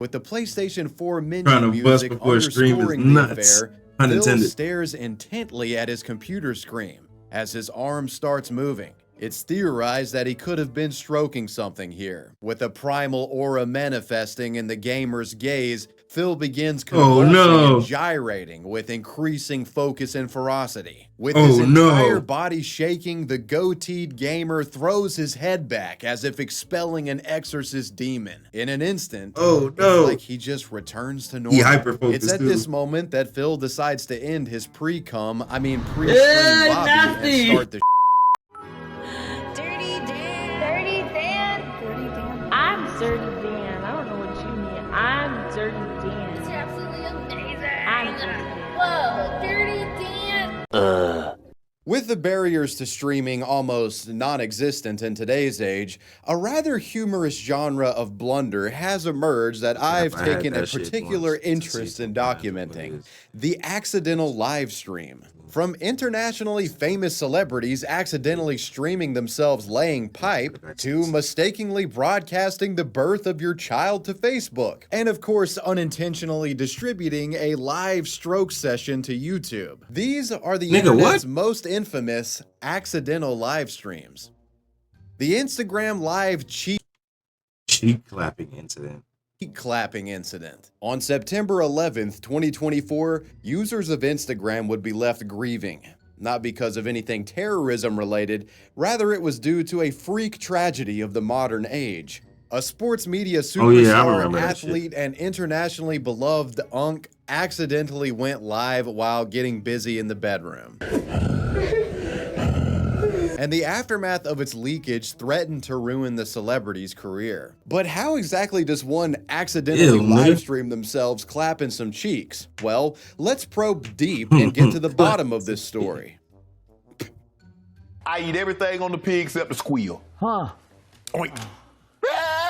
With the PlayStation 4 menu Trying to bust music before stream is underscoring the nuts. affair, Phil Unintended. stares intently at his computer screen as his arm starts moving. It's theorized that he could have been stroking something here. With a primal aura manifesting in the gamer's gaze, Phil begins convulsing and gyrating with increasing focus and ferocity. With his entire body shaking, the goateed gamer throws his head back as if expelling an exorcist demon. In an instant, it's like he just returns to normal. It's at this moment that Phil decides to end his pre-stream lobby and start the Dirty Dan. I'm Dirty Dan. I don't know what you mean. I'm Dirty Dan. It's absolutely amazing. I'm Dirty Dan. Whoa, Dirty Dan. With the barriers to streaming almost non-existent in today's age, a rather humorous genre of blunder has emerged that I've taken a particular interest in documenting: the accidental live stream. From internationally famous celebrities accidentally streaming themselves laying pipe, to mistakenly broadcasting the birth of your child to Facebook, and of course unintentionally distributing a live stroke session to YouTube. These are the internet's most infamous accidental live streams. The Instagram live cheek clapping incident. On September 11th, 2024, users of Instagram would be left grieving. Not because of anything terrorism related, rather it was due to a freak tragedy of the modern age. A sports media superstar, athlete, and internationally beloved Unk accidentally went live while getting busy in the bedroom. And the aftermath of its leakage threatened to ruin the celebrity's career. But how exactly does one accidentally live stream themselves clapping some cheeks? Well, let's probe deep and get to the bottom of this story. I eat everything on the pig except the squeal. Oink.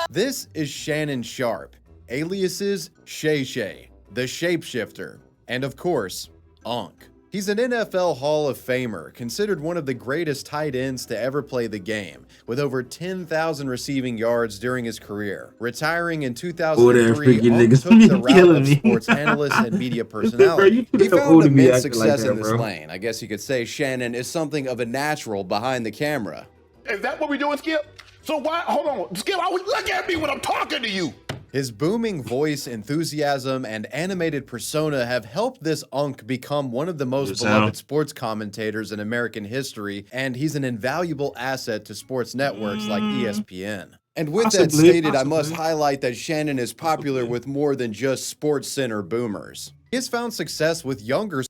This is Shannon Sharpe, aliases Shay Shay, the Shapeshifter, and of course, Unk. He's an NFL Hall of Famer, considered one of the greatest tight ends to ever play the game, with over 10,000 receiving yards during his career. Retiring in 2003, Unk took the route of sports analyst and media personality. He found immense success in this lane. I guess you could say Shannon is something of a natural behind the camera. Is that what we're doing, Skip? So why, hold on, Skip, always look at me when I'm talking to you. His booming voice, enthusiasm, and animated persona have helped this Unk become one of the most beloved sports commentators in American history, and he's an invaluable asset to sports networks like ESPN. And with that stated, I must highlight that Shannon is popular with more than just Sports Center boomers. He has found success with younger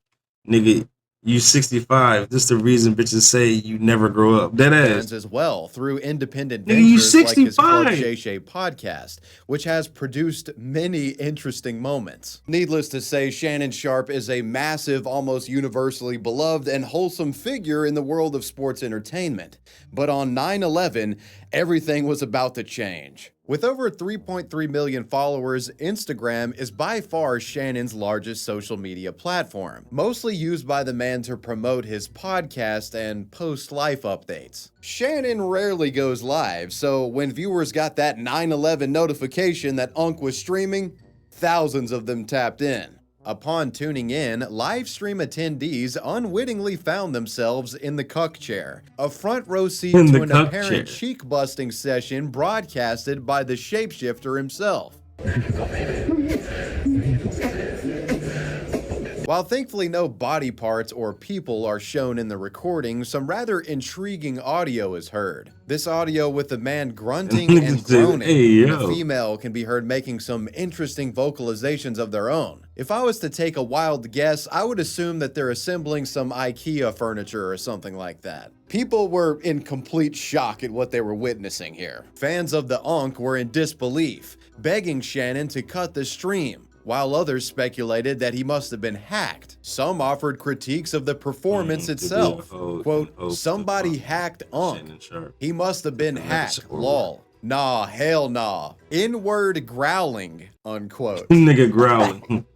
nigga. You 65. This is the reason bitches say you never grow up. Dead ass. As well through independent ventures like his Club Shay Shay podcast, which has produced many interesting moments. Needless to say, Shannon Sharpe is a massive, almost universally beloved and wholesome figure in the world of sports entertainment. But on 9/11, everything was about to change. With over 3.3 million followers, Instagram is by far Shannon's largest social media platform, mostly used by the man to promote his podcast and post life updates. Shannon rarely goes live, so when viewers got that 9/11 notification that Unk was streaming, thousands of them tapped in. Upon tuning in, live stream attendees unwittingly found themselves in the cuck chair, a front row seat to an apparent cheek-busting session broadcasted by the shapeshifter himself. While thankfully no body parts or people are shown in the recording, some rather intriguing audio is heard. This audio with the man grunting and groaning, and the female can be heard making some interesting vocalizations of their own. If I was to take a wild guess, I would assume that they're assembling some IKEA furniture or something like that. People were in complete shock at what they were witnessing here. Fans of the Unk were in disbelief, begging Shannon to cut the stream, while others speculated that he must have been hacked. Some offered critiques of the performance itself. Quote, somebody hacked Unk. He must have been hacked, lol. Nah, hell nah. N-word growling, unquote. Nigga growling.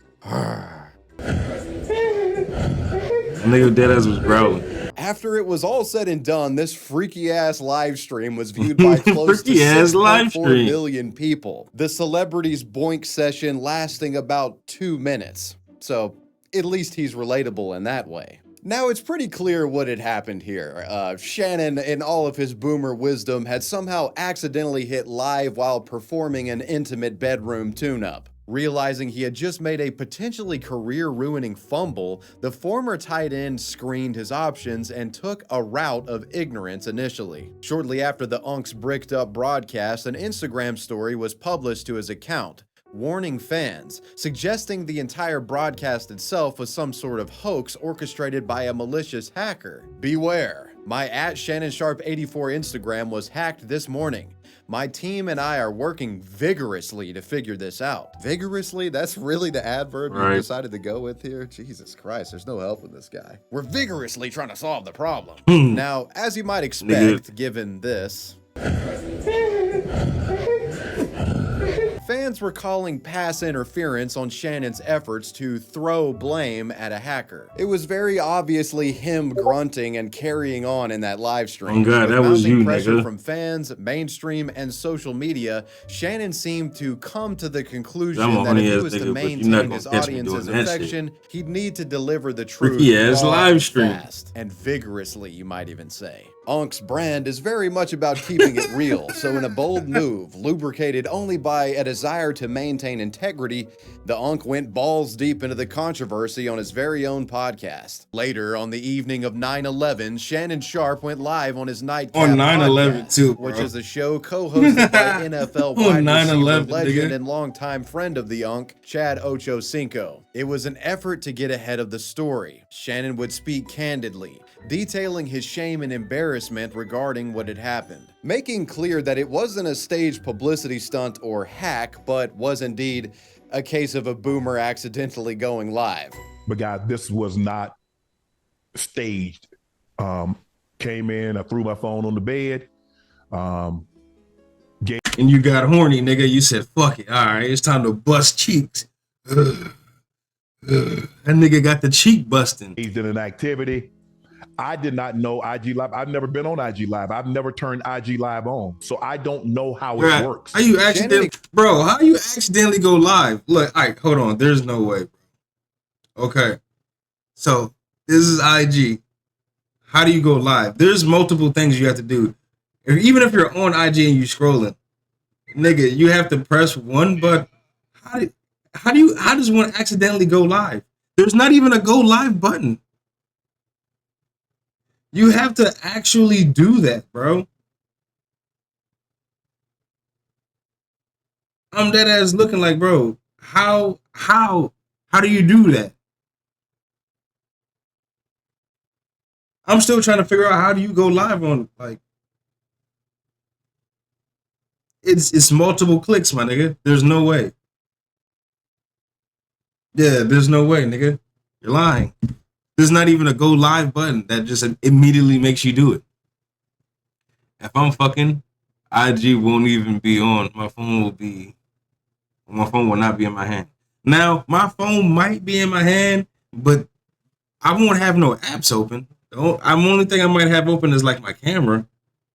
Nigga deadass was growling. After it was all said and done, this freaky-ass live stream was viewed by close to Freaky-ass live 6.4 stream. million people. The celebrity's boink session lasting about 2 minutes. So, at least he's relatable in that way. Now, it's pretty clear what had happened here. Shannon, in all of his boomer wisdom, had somehow accidentally hit live while performing an intimate bedroom tune-up. Realizing he had just made a potentially career-ruining fumble, the former tight end screened his options and took a route of ignorance initially. Shortly after the Unk's bricked-up broadcast, an Instagram story was published to his account, warning fans, suggesting the entire broadcast itself was some sort of hoax orchestrated by a malicious hacker. Beware, my @ShannonSharp84 Instagram was hacked this morning. My team and I are working vigorously to figure this out. Vigorously? That's really the adverb you decided to go with here? Jesus Christ, there's no help with this guy. We're vigorously trying to solve the problem. Now, as you might expect, given this, fans were calling pass interference on Shannon's efforts to throw blame at a hacker. It was very obviously him grunting and carrying on in that live stream. Oh God, that was you, pressure nigga. from fans, mainstream, and social media, Shannon seemed to come to the conclusion that if he was to maintain his audience's affection, he'd need to deliver the truth live stream. fast and vigorously, you might even say. Unk's brand is very much about keeping it real, so in a bold move, lubricated only by a desire to maintain integrity, the Unk went balls deep into the controversy on his very own podcast. Later, on the evening of 9/11, Shannon Sharp went live on his Nightcap on 9/11 podcast, too, bro. which is a show co-hosted by NFL wide receiver legend nigga. and longtime friend of the Unk, Chad Ochocinco. It was an effort to get ahead of the story. Shannon would speak candidly, detailing his shame and embarrassment regarding what had happened, making clear that it wasn't a staged publicity stunt or hack, but was indeed a case of a boomer accidentally going live. But guys, this was not staged. Came in, I threw my phone on the bed. And you got horny, nigga. You said, fuck it. All right, it's time to bust cheeks. That nigga got the cheek busting. He's in an activity. I did not know IG Live. I've never been on IG Live. I've never turned IG Live on. So I don't know how it works. How you accidentally, bro, how you accidentally go live? Look, all right, hold on. There's no way, bro. Okay. So this is IG. How do you go live? There's multiple things you have to do. Even if you're on IG and you scrolling, nigga, you have to press one button. How does one accidentally go live? There's not even a go live button. You have to actually do that, bro. I'm dead ass looking like, bro, how do you do that? I'm still trying to figure out how do you go live on, like, it's multiple clicks, my nigga. There's no way. Yeah, there's no way, nigga. You're lying. There's not even a go live button that just immediately makes you do it. If I'm fucking, IG won't even be on. My phone will not be in my hand. Now, my phone might be in my hand, but I won't have no apps open. The only thing I might have open is like my camera,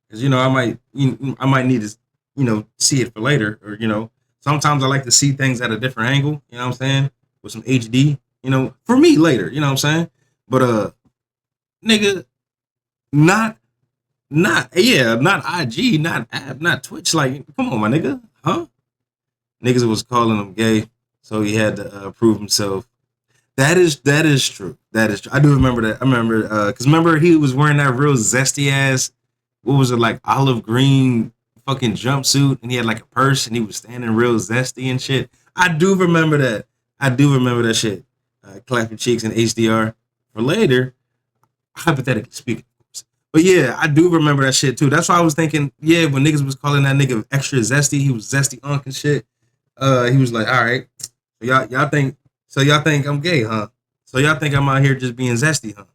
because I might need to see it for later, or sometimes I like to see things at a different angle. You know what I'm saying? With some HD, for me later. You know what I'm saying? But nigga, not IG, not app, not Twitch. Like, come on, my nigga, huh? Niggas was calling him gay, so he had to prove himself. That is true. That is true. I do remember that. I remember because remember he was wearing that real zesty ass, what was it, like olive green fucking jumpsuit, and he had like a purse, and he was standing real zesty and shit. I do remember that. Shit. Clapping cheeks in HDR for later, hypothetically speaking. But yeah, I do remember that shit too. That's why I was thinking, yeah, when niggas was calling that nigga extra zesty, he was zesty unk and shit. He was like, all right, so y'all think I'm gay, huh? So y'all think I'm out here just being zesty, huh?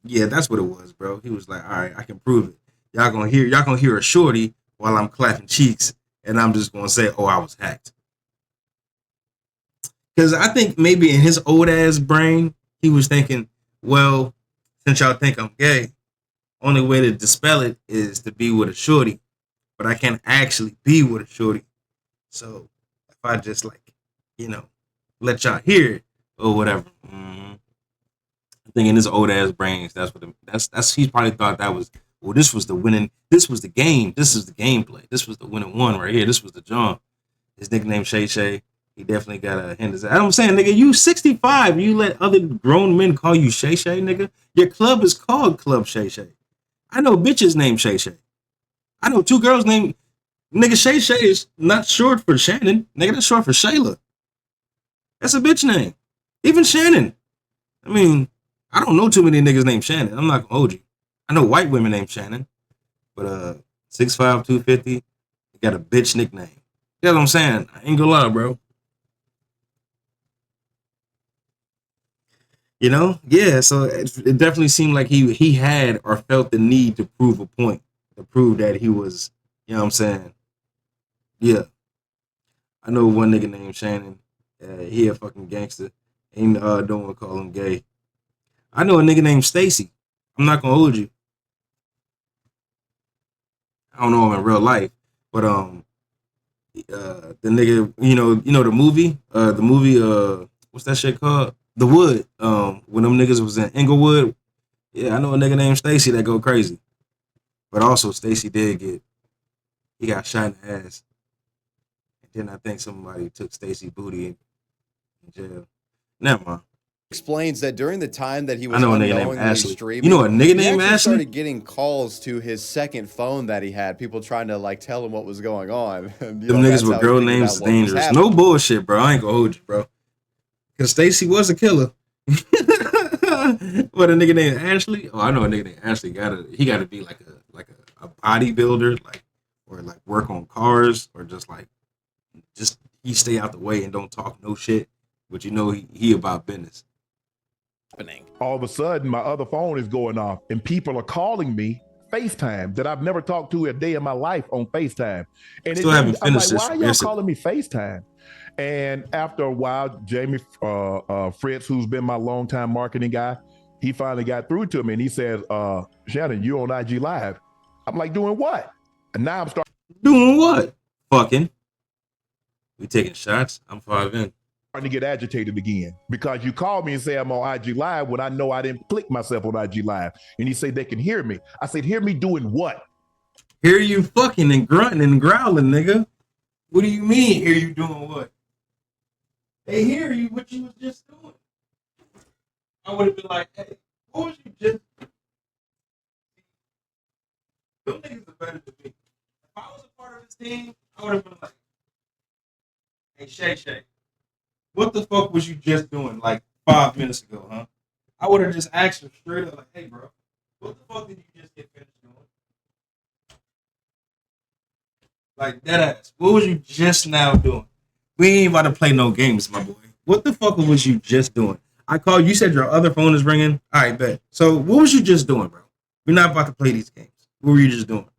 Yeah, that's what it was, bro. He was like, all right, I can prove it. Y'all gonna hear a shorty while I'm clapping cheeks, and I'm just gonna say, oh, I was hacked. Because I think maybe in his old ass brain, he was thinking, well, since y'all think I'm gay, only way to dispel it is to be with a shorty, but I can't actually be with a shorty. So if I just like, let y'all hear it or whatever. I'm thinking his old ass brains. That's he probably thought that was, well, this was the winning, this was the game, this is the gameplay, this was the winning one right here, this was the John. His nickname Shay Shay. He definitely got a hint of that. I'm saying, nigga, you 65. You let other grown men call you Shay Shay, nigga. Your club is called Club Shay Shay. I know bitches named Shay Shay. I know 2 girls named, nigga, Shay Shay is not short for Shannon. Nigga, that's short for Shayla. That's a bitch name. Even Shannon. I mean, I don't know too many niggas named Shannon. I'm not gonna hold you. I know white women named Shannon. But 6'5", 250, got a bitch nickname. You know what I'm saying? I ain't gonna lie, bro. Yeah, so it definitely seemed like he had or felt the need to prove a point, to prove that he was, you know what I'm saying? Yeah. I know one nigga named Shannon. He a fucking gangster. Ain't don't want to call him gay. I know a nigga named Stacy. I'm not gonna hold you. I don't know him in real life, but the nigga, the movie, what's that shit called? The Wood. When them niggas was in Inglewood, yeah, I know a nigga named Stacy that go crazy. But also Stacy he got shot in the ass. And then I think somebody took Stacy booty in jail. Never mind. Explains that during the time that he was I know a nigga named unknowingly Ashley. streaming, You know a nigga he named actually Ashley? started getting calls to his second phone that he had. People trying to like tell him what was going on. Them niggas with girl names is dangerous. No bullshit, bro. I ain't gonna hold you, bro. Cause Stacy was a killer. What, a nigga named Ashley? Oh, I know a nigga named Ashley. He gotta be like a bodybuilder, or work on cars, or just he stay out the way and don't talk no shit. But he about business. All of a sudden, my other phone is going off, and people are calling me FaceTime that I've never talked to a day in my life on FaceTime. And Still haven't finished I'm like, why are y'all this. calling me FaceTime? And after a while, Jamie Fritz, who's been my longtime marketing guy, he finally got through to me, and he says, Shannon, you on IG Live. I'm like, doing what? And now I'm starting. Doing what? Fucking. We taking shots? I'm 5 in. To get agitated again because you called me and say I'm on IG Live when I know I didn't click myself on IG Live. And he said they can hear me. I said, hear me doing what? Hear you fucking and grunting and growling, nigga. What do you mean, hear you doing what? They hear you what you was just doing. I would have been like, hey, what was you just doing? Them niggas are better than me. If I was a part of this team, I would have been like, hey, Shay Shay, what the fuck was you just doing like 5 minutes ago, huh? I would have just asked her straight up, like, hey, bro, what the fuck did you just get finished doing? Like, dead ass. What was you just now doing? We ain't about to play no games, my boy. What the fuck was you just doing? I called, you said your other phone is ringing. All right, bet. So what was you just doing, bro? We're not about to play these games. What were you just doing?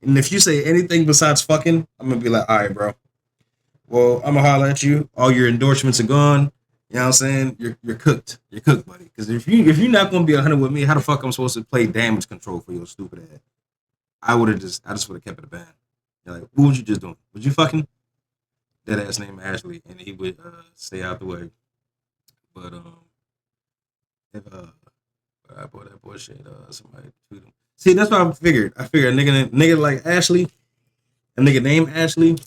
And if you say anything besides fucking, I'm going to be like, all right, bro. Well, I'm going to holler at you. All your endorsements are gone. You know what I'm saying? You're cooked. You're cooked, buddy. Because if you're not going to be 100 with me, how the fuck I'm supposed to play damage control for your stupid ass? I just would have kept it a band. You're like, what was you just doing? Was you fucking? That ass named Ashley, and he would stay out the way. But if I bought that bullshit, somebody tweet him. See, that's what I figured. I figured a nigga like Ashley, a nigga named Ashley,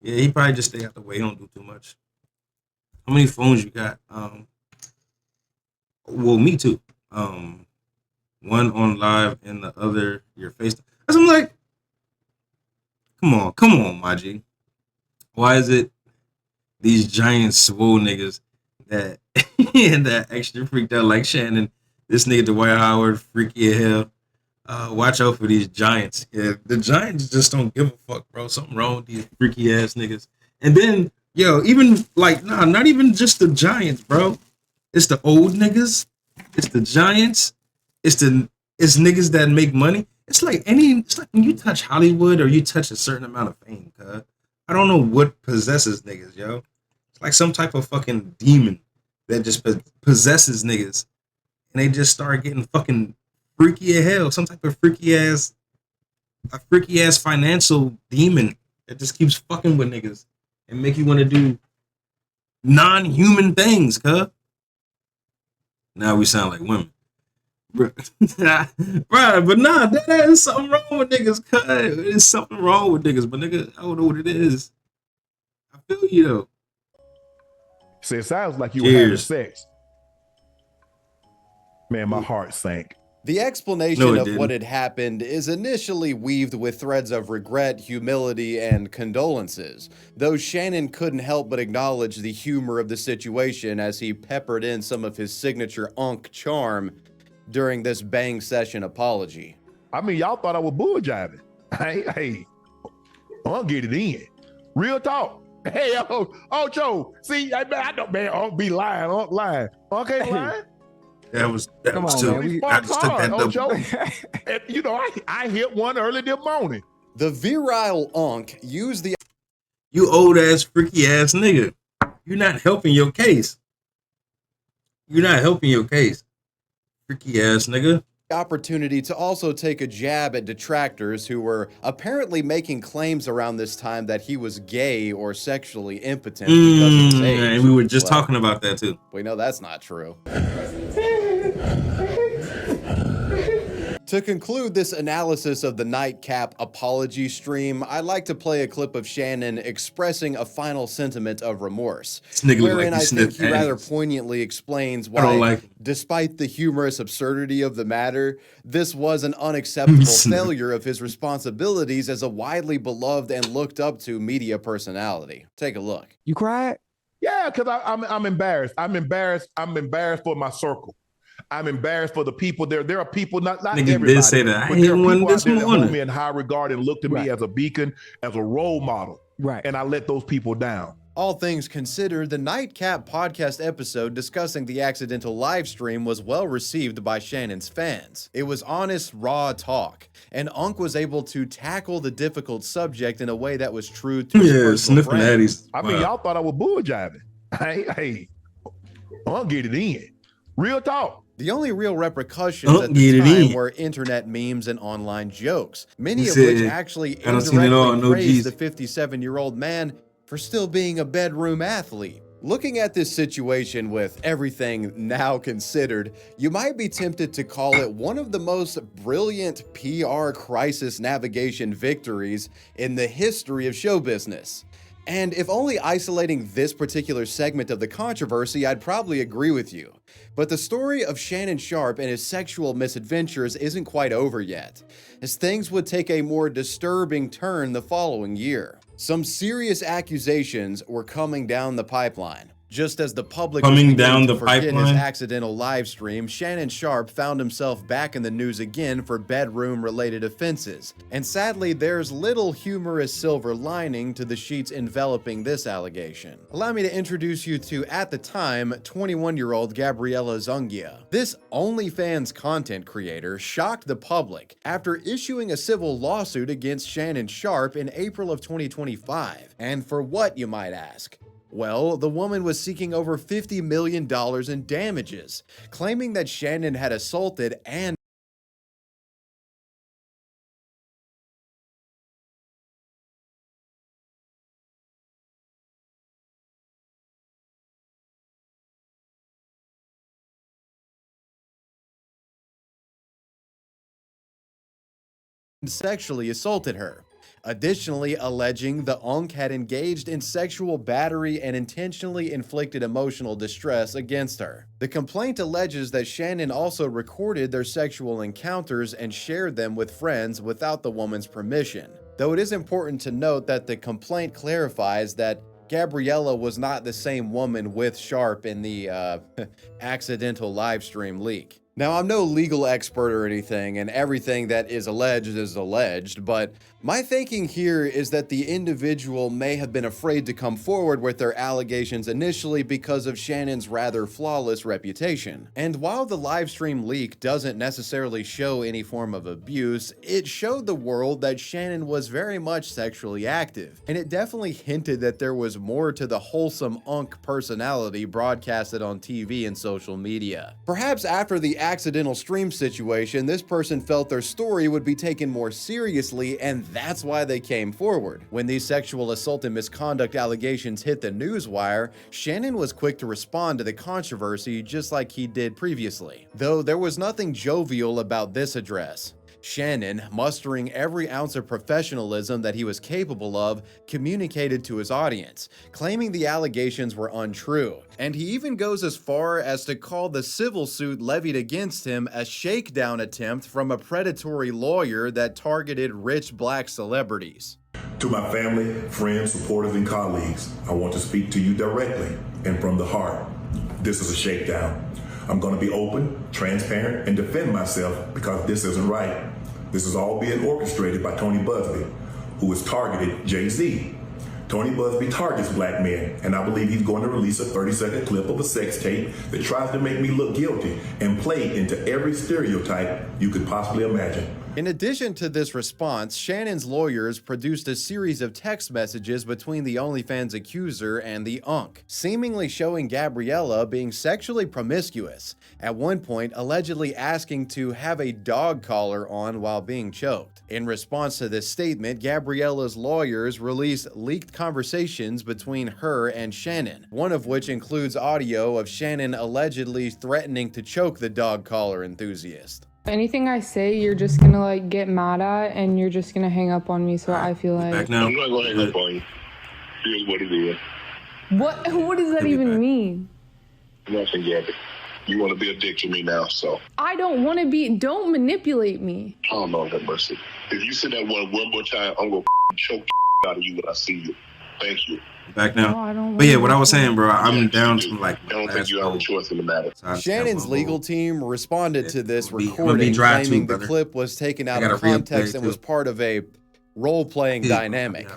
yeah, he probably just stay out the way. He don't do too much. How many phones you got? Well, me too. One on live and the other your face. I'm like, come on, my G. Why is it these giant swole niggas that that extra freaked out like Shannon? This nigga Dwight Howard, freaky as hell. Watch out for these giants. Yeah, the giants just don't give a fuck, bro. Something wrong with these freaky ass niggas. And then, even like, not even just the giants, bro. It's the old niggas. It's the giants. It's niggas that make money. It's like when you touch Hollywood or you touch a certain amount of fame, cuz. I don't know what possesses niggas, yo. It's like some type of fucking demon that just possesses niggas. and they just start getting fucking freaky as hell. Some type of freaky ass financial demon that just keeps fucking with niggas and make you want to do non-human things, cuz. Now we sound like women. Bruh, but nah, there's something wrong with niggas, cuz. There's something wrong with niggas, but nigga, I don't know what it is. I feel you though. So it sounds like you were having sex. Man, my heart sank. The explanation of what had happened is initially weaved with threads of regret, humility, and condolences, though Shannon couldn't help but acknowledge the humor of the situation as he peppered in some of his signature unk charm during this bang session apology. I mean, y'all thought I was bull jiving. Hey, I'll get it in. Real talk. Hey, Joe, see, I know, man, I'll be lying, lying. Okay, lying. That was too. I just took that and, you know, I hit one early this morning. The virile unk used the you old ass freaky ass nigga. You're not helping your case. You're not helping your case. Freaky ass nigga. Opportunity to also take a jab at detractors who were apparently making claims around this time that he was gay or sexually impotent because of his age. And we were just talking about that too. We know that's not true. To conclude this analysis of the Nightcap apology stream, I'd like to play a clip of Shannon expressing a final sentiment of remorse, wherein I think he rather poignantly explains why, despite the humorous absurdity of the matter, this was an unacceptable failure of his responsibilities as a widely beloved and looked up to media personality. Take a look. You cried? Yeah, because I'm embarrassed. I'm embarrassed for my circle. I'm embarrassed for the people there. There are people, not everybody. Did say that. I hit one this morning. That hold me in high regard and looked at me as a beacon, as a role model. Right. And I let those people down. All things considered, the Nightcap podcast episode discussing the accidental live stream was well received by Shannon's fans. It was honest, raw talk, and Unk was able to tackle the difficult subject in a way that was true to his personal brand. I mean, y'all thought I was bull jiving. Hey, I'll get it in. Real talk. The only real repercussions at the time were internet memes and online jokes, many of which actually indirectly praised the 57-year-old man for still being a bedroom athlete. Looking at this situation with everything now considered, you might be tempted to call it one of the most brilliant PR crisis navigation victories in the history of show business. And if only isolating this particular segment of the controversy, I'd probably agree with you. But the story of Shannon Sharpe and his sexual misadventures isn't quite over yet, as things would take a more disturbing turn the following year. Some serious accusations were coming down the pipeline. Just as the public was beginning to forget his accidental live stream, Shannon Sharpe found himself back in the news again for bedroom-related offenses. And sadly, there's little humorous silver lining to the sheets enveloping this allegation. Allow me to introduce you to, at the time, 21-year-old Gabriella Zungia. This OnlyFans content creator shocked the public after issuing a civil lawsuit against Shannon Sharpe in April of 2025. And for what, you might ask? Well, the woman was seeking over $50 million in damages, claiming that Shannon had assaulted and sexually assaulted her. Additionally, alleging the Unk had engaged in sexual battery and intentionally inflicted emotional distress against her. The complaint alleges that Shannon also recorded their sexual encounters and shared them with friends without the woman's permission. Though it is important to note that the complaint clarifies that Gabriella was not the same woman with Sharpe in the accidental livestream leak. Now, I'm no legal expert or anything, and everything that is alleged, but my thinking here is that the individual may have been afraid to come forward with their allegations initially because of Shannon's rather flawless reputation. And while the livestream leak doesn't necessarily show any form of abuse, it showed the world that Shannon was very much sexually active, and it definitely hinted that there was more to the wholesome Unk personality broadcasted on TV and social media. Perhaps after the accidental stream situation, this person felt their story would be taken more seriously, and that's why they came forward. When these sexual assault and misconduct allegations hit the newswire, Shannon was quick to respond to the controversy just like he did previously. Though there was nothing jovial about this address. Shannon, mustering every ounce of professionalism that he was capable of, communicated to his audience, claiming the allegations were untrue. And he even goes as far as to call the civil suit levied against him a shakedown attempt from a predatory lawyer that targeted rich black celebrities. To my family, friends, supporters, and colleagues, I want to speak to you directly and from the heart. This is a shakedown. I'm going to be open, transparent, and defend myself because this isn't right. This is all being orchestrated by Tony Busby, who has targeted Jay-Z. Tony Busby targets black men, and I believe he's going to release a 30-second clip of a sex tape that tries to make me look guilty and play into every stereotype you could possibly imagine. In addition to this response, Shannon's lawyers produced a series of text messages between the OnlyFans accuser and the Unk, seemingly showing Gabriella being sexually promiscuous, at one point allegedly asking to have a dog collar on while being choked. In response to this statement, Gabriella's lawyers released leaked conversations between her and Shannon, one of which includes audio of Shannon allegedly threatening to choke the dog collar enthusiast. Anything I say, you're just gonna like get mad at, and you're just gonna hang up on me. So I feel like Back now. I'm not gonna hang up on you. Here's what it is. What does that even mean? Nothing, Gabby. You want to be a dick to me now, so. I don't want to be. Don't manipulate me. Oh, Lord have mercy. If you say that one more time, I'm gonna choke the out of you when I see you. Thank you. Back now. No, I don't But yeah, want what to I was saying, bro, I'm Yeah, down you to do. like. I don't think you have a choice in the matter. Shannon's legal team responded to this I'm gonna be recording, dry too, claiming the brother. clip was taken out I of got a real context play, and was too. part of a role-playing dynamic.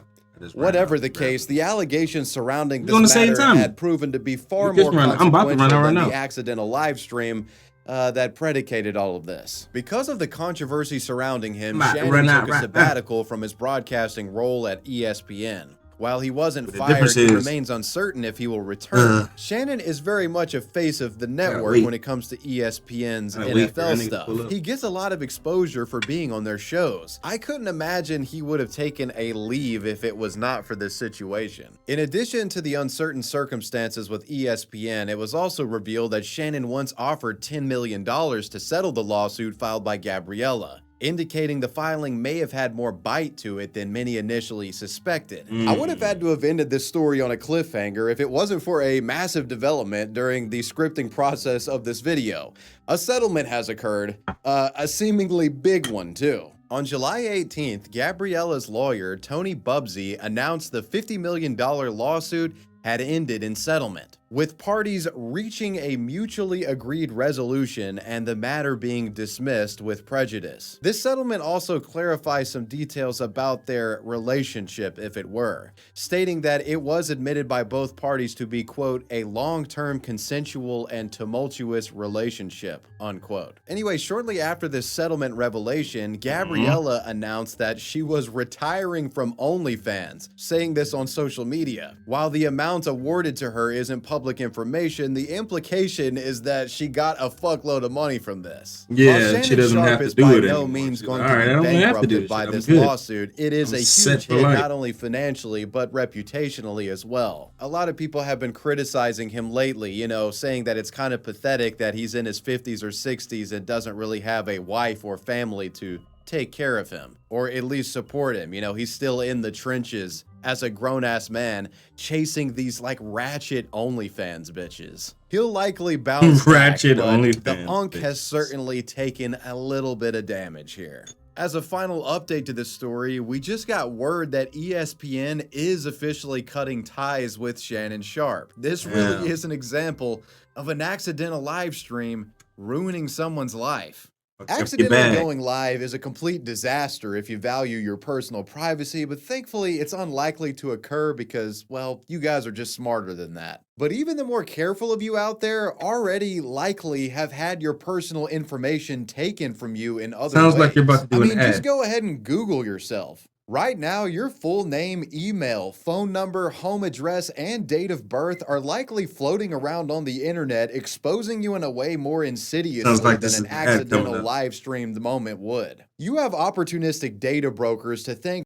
Whatever the case, the allegations surrounding on the this same matter time. had proven to be far You just more run- I'm about to run consequential out right than now. the accidental live stream that predicated all of this. Because of the controversy surrounding him, Might Shannon run out took a right now. sabbatical from his broadcasting role at ESPN. While he wasn't But the fired, difference he is- remains uncertain if he will return. Shannon is very much a face of the network wait. when it comes to ESPN's Gotta wait for NFL that nigga to stuff. pull up. He gets a lot of exposure for being on their shows. I couldn't imagine he would have taken a leave if it was not for this situation. In addition to the uncertain circumstances with ESPN, it was also revealed that Shannon once offered $10 million to settle the lawsuit filed by Gabriella, indicating the filing may have had more bite to it than many initially suspected. I would have had to have ended this story on a cliffhanger if it wasn't for a massive development during the scripting process of this video. A settlement has occurred, a seemingly big one too. On July 18th, Gabriella's lawyer, Tony Busby, announced the $50 million lawsuit had ended in settlement, with parties reaching a mutually agreed resolution and the matter being dismissed with prejudice. This settlement also clarifies some details about their relationship, if it were, stating that it was admitted by both parties to be, quote, a long-term consensual and tumultuous relationship, unquote. Anyway, shortly after this settlement revelation, Gabriella announced that she was retiring from OnlyFans, saying this on social media. While the amount awarded to her isn't public information, the implication is that she got a fuckload of money from this. Yeah, While Shannon she doesn't Sharp have to is do by it no anymore. means She's going like, to "All right, I be don't have to do bankrupted this by shit. I'm this good. lawsuit, it is I'm a set huge for hit life." not only financially but reputationally as well. A lot of people have been criticizing him lately, you know, saying that it's kind of pathetic that he's in his 50s or 60s and doesn't really have a wife or family to take care of him, or at least support him. You know, he's still in the trenches as a grown-ass man chasing these like ratchet OnlyFans bitches. He'll likely bounce Ratchet back, but OnlyFans the Unk has bitches. certainly taken a little bit of damage here. As a final update to this story, we just got word that ESPN is officially cutting ties with Shannon Sharp. This really is an example of an accidental live stream ruining someone's life. Accidentally going live is a complete disaster if you value your personal privacy, but thankfully it's unlikely to occur because, well, you guys are just smarter than that. But even the more careful of you out there already likely have had your personal information taken from you in other ways. Sounds like you're about to do I an mean, ad. just go ahead and Google yourself. Right now, your full name, email, phone number, home address, and date of birth are likely floating around on the internet, exposing you in a way more insidiously than an accidental live streamed moment would. You have opportunistic data brokers to thank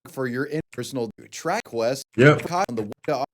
for your personal track quest. On the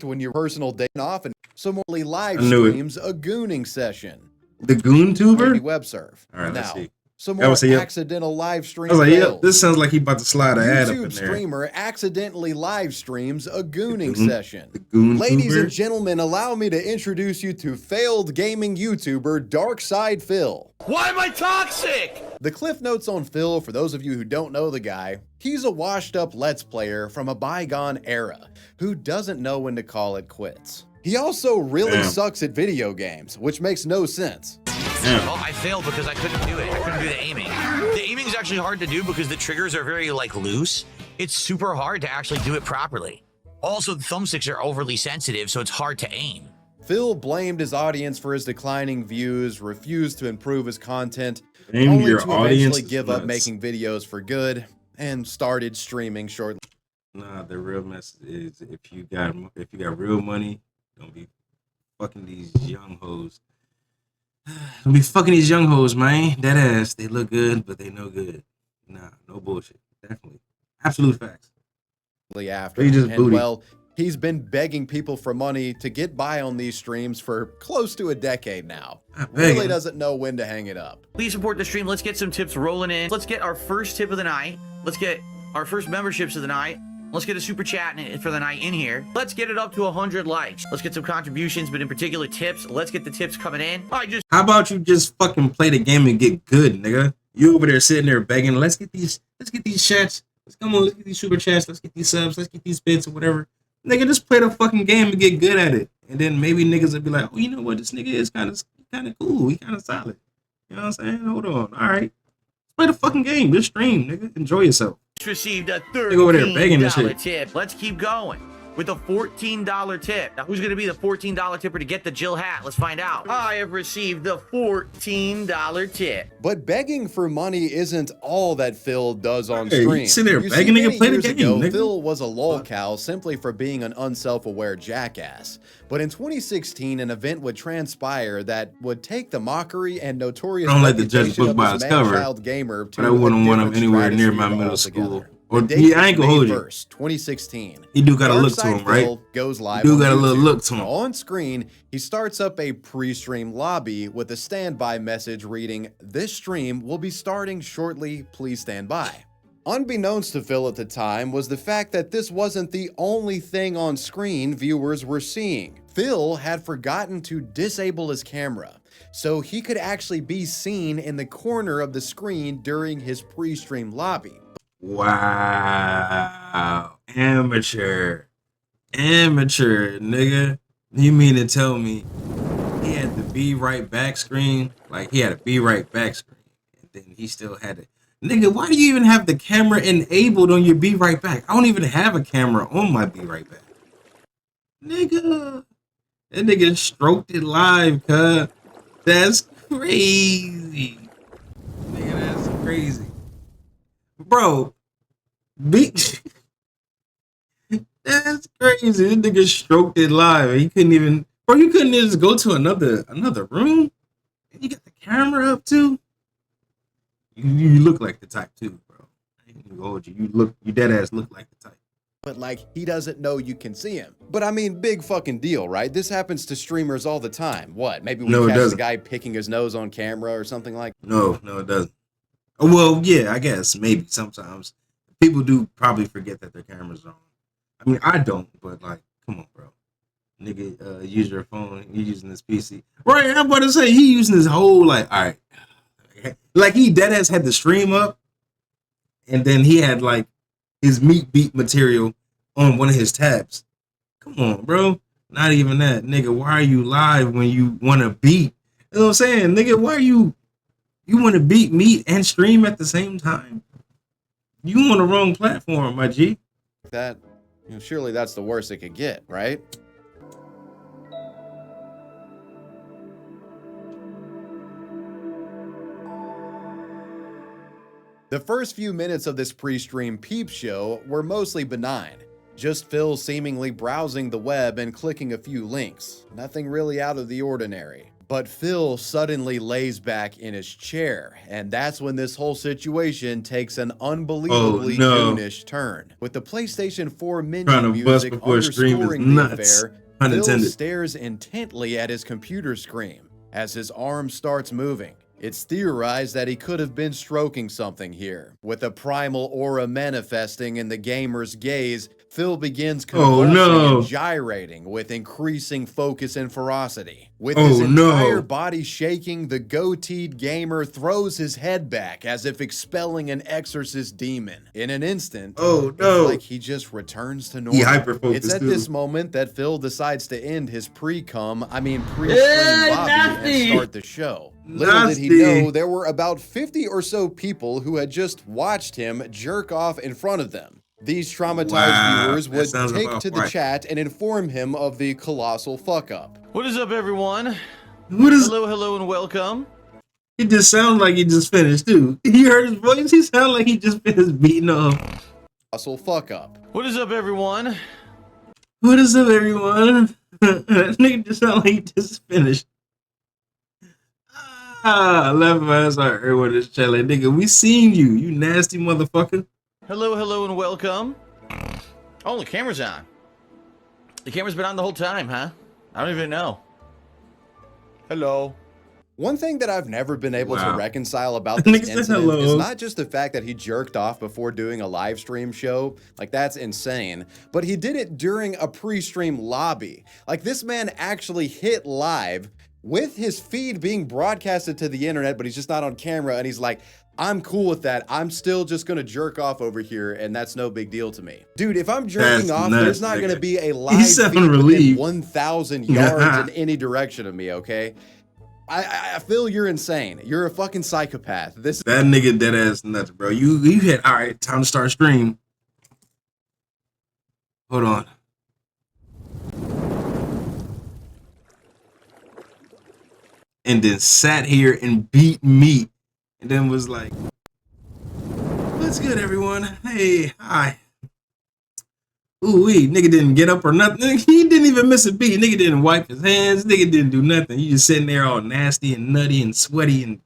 when your personal data off and similarly live streams a gooning session. The goon tuber? Web surf. All right, let's see. Some more accidental live stream. I was like, yep, this sounds like he about to slide an ad up in there. YouTube streamer accidentally live streams a gooning session. Ladies and gentlemen, allow me to introduce you to failed gaming YouTuber Darkside Phil. Why am I toxic? The cliff notes on Phil, for those of you who don't know the guy, he's a washed up Let's Player from a bygone era who doesn't know when to call it quits. He also really sucks at video games, which makes no sense. Well, I failed because I couldn't do it. I couldn't do the aiming. The aiming is actually hard to do because the triggers are very loose. It's super hard to actually do it properly. Also, the thumbsticks are overly sensitive, so it's hard to aim. Phil blamed his audience for his declining views, refused to improve his content, only to eventually give up making videos for good, and started streaming shortly. Nah, the real message is if you got real money, don't be fucking these young hoes. Don't be fucking these young hoes, man. That ass, they look good, but they no good. Nah, no bullshit. Definitely. Absolute facts. After, and well, he's been begging people for money to get by on these streams for close to a decade now. Really doesn't know when to hang it up. Please support the stream. Let's get some tips rolling in. Let's get our first tip of the night. Let's get our first memberships of the night. Let's get a super chat for the night in here. Let's get it up to 100 likes. Let's get some contributions, but in particular tips. Let's get the tips coming in. How about you just fucking play the game and get good, nigga? You over there sitting there begging, let's get these chats. Let's get these super chats. Let's get these subs. Let's get these bits or whatever. Nigga, just play the fucking game and get good at it. And then maybe niggas will be like, oh, you know what? This nigga is kind of cool. He kind of solid. You know what I'm saying? Hold on. All right. Play the fucking game. Just stream, nigga. Enjoy yourself. Received a $13 tip. Let's keep going with a $14 tip. Now, who's going to be the $14 tipper to get the Jill hat? Let's find out. I have received the $14 tip. But begging for money isn't all that Phil does on stream. You sit there begging to play the game. Phil was a lolcow simply for being an unself-aware jackass. But in 2016, an event would transpire that would take the mockery and notorious reputation of this man-child gamer to I wouldn't want him anywhere near my middle school. Or I ain't gonna hold you. 2016. He do got a look to him, right? Goes live. He do got a little look to him. On screen, he starts up a pre-stream lobby with a standby message reading, "This stream will be starting shortly. Please stand by." Unbeknownst to Phil at the time was the fact that this wasn't the only thing on screen viewers were seeing. Phil had forgotten to disable his camera, so he could actually be seen in the corner of the screen during his pre-stream lobby. Wow. Amateur, nigga. You mean to tell me he had the be right back screen? Like, he had a be right back screen, and then he still had it. Nigga, why do you even have the camera enabled on your be right back? I don't even have a camera on my be right back. Nigga, that nigga stroked it live, cuz. That's crazy. Nigga, that's crazy. Bro, that's crazy. This nigga stroked it live. He couldn't even, bro, you couldn't just go to another room? And you got the camera up too? You look like the type too, bro. I ain't gonna hold you. You dead ass look like the type. But like, he doesn't know you can see him. But I mean, big fucking deal, right? This happens to streamers all the time. What? Maybe we catch the guy picking his nose on camera or something like that? No, it doesn't. Well, yeah, I guess maybe sometimes people do probably forget that their camera's on. I mean, I don't, but like, come on, bro. Nigga, use your phone. You using this PC, right? I'm about to say he using his whole like, all right, like he deadass had the stream up, and then he had like his meat beat material on one of his tabs. Come on, bro. Not even that, nigga. Why are you live when you want to beat? You know what I'm saying, nigga? Why are you? You want to beat meat and stream at the same time? You on the wrong platform, my G. That, you know, surely that's the worst it could get, right? The first few minutes of this pre-stream peep show were mostly benign. Just Phil seemingly browsing the web and clicking a few links. Nothing really out of the ordinary. But Phil suddenly lays back in his chair, and that's when this whole situation takes an unbelievably goonish turn. With the PlayStation 4 menu music underscoring the affair, Phil stares intently at his computer screen as his arm starts moving. It's theorized that he could have been stroking something here. With a primal aura manifesting in the gamer's gaze, Phil begins convulsing and gyrating with increasing focus and ferocity. With his entire body shaking, the goateed gamer throws his head back as if expelling an exorcist demon. In an instant, it's like he just returns to normal. It's at this moment that Phil decides to end his pre-stream lobby and start the show. Little did he know, there were about 50 or so people who had just watched him jerk off in front of them. These traumatized viewers would take to the chat and inform him of the colossal fuck-up. What is up, everyone? Hello, and welcome. He just sounds like he just finished, too. You heard his voice? He sounded like he just finished beating up. Colossal fuck-up. What is up, everyone? What is up, everyone? That nigga just sounded like he just finished. I left my ass out here with this chat like, nigga, we seen you, you nasty motherfucker. Hello, and welcome. Oh, the camera's on. The camera's been on the whole time, huh? I don't even know. Hello. One thing that I've never been able to reconcile about this incident is not just the fact that he jerked off before doing a live stream show, like that's insane, but he did it during a pre-stream lobby. Like this man actually hit live with his feed being broadcasted to the internet, but he's just not on camera, and he's like, I'm cool with that. I'm still just gonna jerk off over here, and that's no big deal to me. Dude, if I'm jerking off, there's not gonna be a live feed within 1,000 yards in any direction of me, okay? I feel you're insane. You're a fucking psychopath. That nigga dead ass nuts, bro. You hit, all right, time to start stream. Hold on. And then sat here and beat me. And then was like, what's good, everyone? Hey, hi. Ooh-wee, nigga didn't get up or nothing. He didn't even miss a beat. Nigga didn't wipe his hands. Nigga didn't do nothing. You just sitting there all nasty and nutty and sweaty and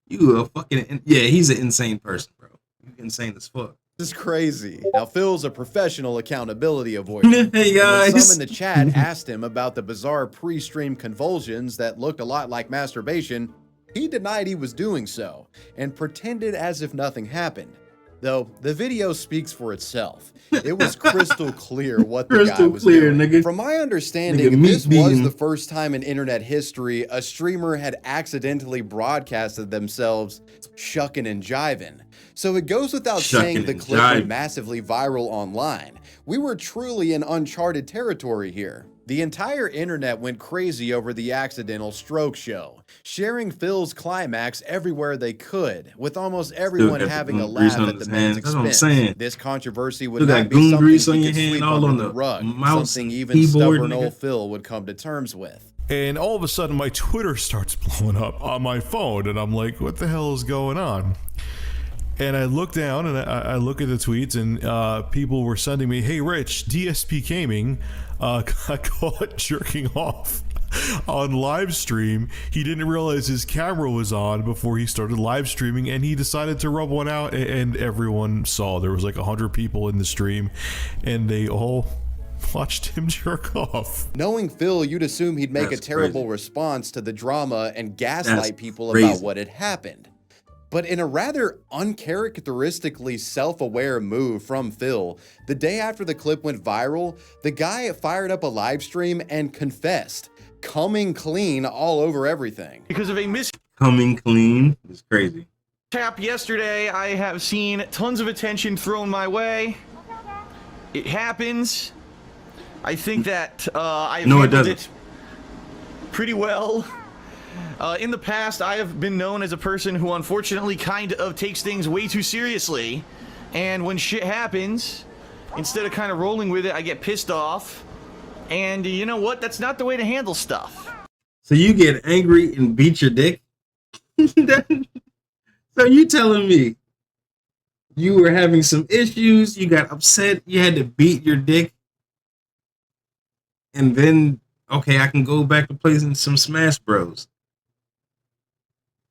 you a fucking, yeah, he's an insane person, bro. You insane as fuck. This is crazy. Now, Phil's a professional accountability avoider. Hey, guys. When some in the chat asked him about the bizarre pre-stream convulsions that looked a lot like masturbation, he denied he was doing so and pretended as if nothing happened. Though the video speaks for itself. It was crystal clear what the guy was doing. Nigga. From my understanding, this was the first time in internet history a streamer had accidentally broadcasted themselves shucking and jiving. So it goes without saying the clip went massively viral online. We were truly in uncharted territory here. The entire internet went crazy over the accidental stroke show, sharing Phil's climax everywhere they could, with almost everyone having a laugh at the man's expense. This controversy would not be something he could sweep under the rug, something even stubborn old Phil would come to terms with. And all of a sudden my Twitter starts blowing up on my phone, and I'm like, what the hell is going on? And I look down and I look at the tweets, and people were sending me, hey Rich, DSP Gaming got caught jerking off on live stream. He didn't realize his camera was on before he started live streaming, and he decided to rub one out, and everyone saw. There was like 100 people in the stream, and they all watched him jerk off. Knowing Phil, you'd assume he'd make a terrible response to the drama and gaslight people about what had happened. But in a rather uncharacteristically self-aware move from Phil, the day after the clip went viral, the guy fired up a live stream and confessed, coming clean all over everything. Because of a coming clean? It's crazy. mishap yesterday, I have seen tons of attention thrown my way. It happens. I think that I've handled it pretty well. In the past, I have been known as a person who unfortunately kind of takes things way too seriously. And when shit happens, instead of kind of rolling with it, I get pissed off. And you know what? That's not the way to handle stuff. So you get angry and beat your dick? So you telling me You were having some issues. You got upset. You had to beat your dick. And then, okay, I can go back to playing some Smash Bros.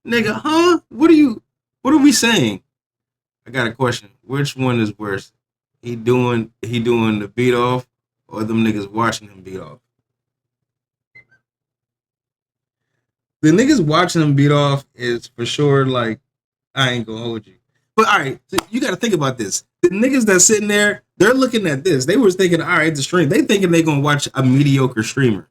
Nigga, huh? What are we saying? I got a question. Which one is worse? He doing the beat off, or them niggas watching him beat off? The niggas watching him beat off is for sure like, I ain't gonna hold you. But all right, so you got to think about this. The niggas that's sitting there, they're looking at this. They was thinking, all right, the stream. They thinking they gonna watch a mediocre streamer.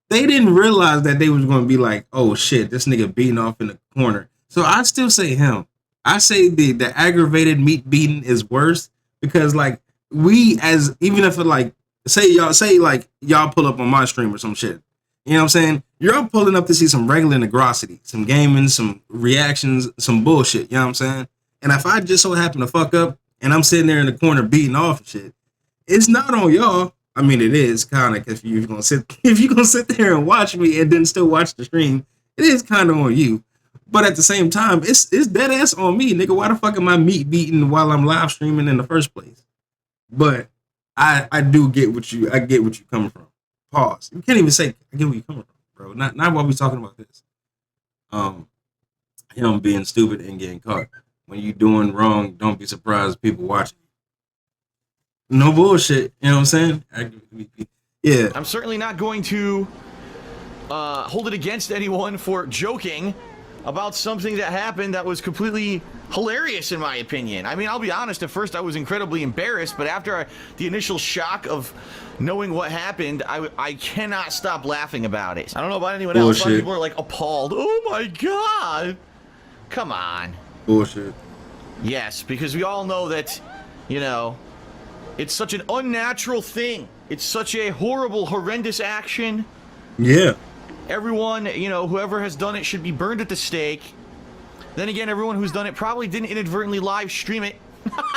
They didn't realize that they was gonna be like, oh shit, this nigga beating off in the corner. So I still say him. I say the aggravated meat beating is worse because like we as even if it like say y'all pull up on my stream or some shit. You know what I'm saying? You're pulling up to see some regular negrosity, some gaming, some reactions, some bullshit. You know what I'm saying? And if I just so happen to fuck up and I'm sitting there in the corner beating off and shit, it's not on y'all. I mean, it is kind of if you're gonna sit there and watch me and then still watch the stream, it is kind of on you. But at the same time, it's dead ass on me, nigga. Why the fuck am I meat beating while I'm live streaming in the first place? But I do get what you coming from. Pause. You can't even say I get where you coming from, bro. Not while we talking about this. Him being stupid and getting caught. When you doing wrong, don't be surprised people watching. No bullshit. You know what I'm saying? Yeah. I'm certainly not going to hold it against anyone for joking about something that happened that was completely hilarious in my opinion. I mean, I'll be honest, at first I was incredibly embarrassed, but after the initial shock of knowing what happened, I cannot stop laughing about it. I don't know about anyone else. Some people are like appalled. Oh my god. Come on. Bullshit. Yes, because we all know that, you know, it's such an unnatural thing. It's such a horrible, horrendous action. Yeah. Everyone, you know, whoever has done it should be burned at the stake. Then again, everyone who's done it probably didn't inadvertently live stream it.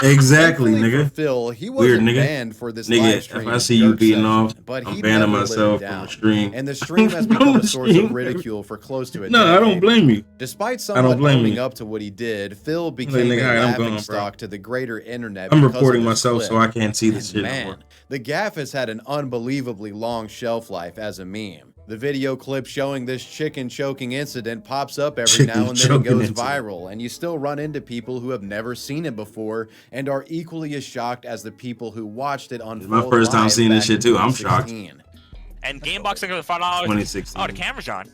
Exactly, nigga. For Phil, he wasn't weird, nigga. banned for this nigga, live stream. if I see you beating off, but I'm he banning never myself let it from down. the stream. And the stream has become a source of ridicule for close to a No, I don't blame you. Despite somewhat owning up to what he did, Phil became a laughingstock to the greater internet. I'm reporting myself so I can't see this shit anymore. The gaff has had an unbelievably long shelf life as a meme. The video clip showing this chicken choking incident pops up every now and then and goes viral, and you still run into people who have never seen it before and are equally as shocked as the people who watched it unfold. It's my first time seeing this shit too. I'm shocked. And Gamebox took it $5. 2016. Oh, the camera's on.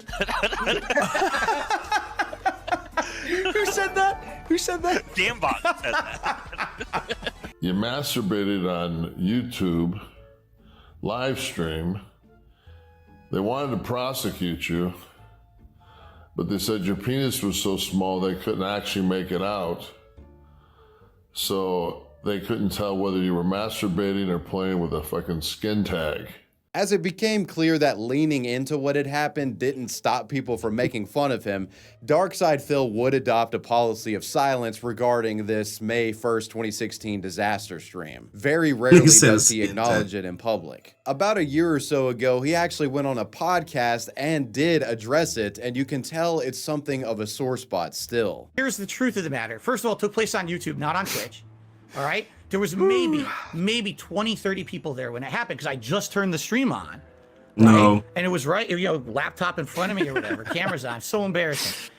Who said that? Who said that? Gamebox said that. You masturbated on YouTube, live stream. They wanted to prosecute you, but they said your penis was so small they couldn't actually make it out. So they couldn't tell whether you were masturbating or playing with a fucking skin tag. As it became clear that leaning into what had happened didn't stop people from making fun of him, Darkside Phil would adopt a policy of silence regarding this May 1st, 2016 disaster stream. Very rarely does he acknowledge it in public. About a year or so ago, he actually went on a podcast and did address it, and you can tell it's something of a sore spot still. Here's the truth of the matter. First of all, it took place on YouTube, not on Twitch. All right? There was maybe 20, 30 people there when it happened because I just turned the stream on. Right? No. And it was right, you know, laptop in front of me or whatever, camera's on. So embarrassing.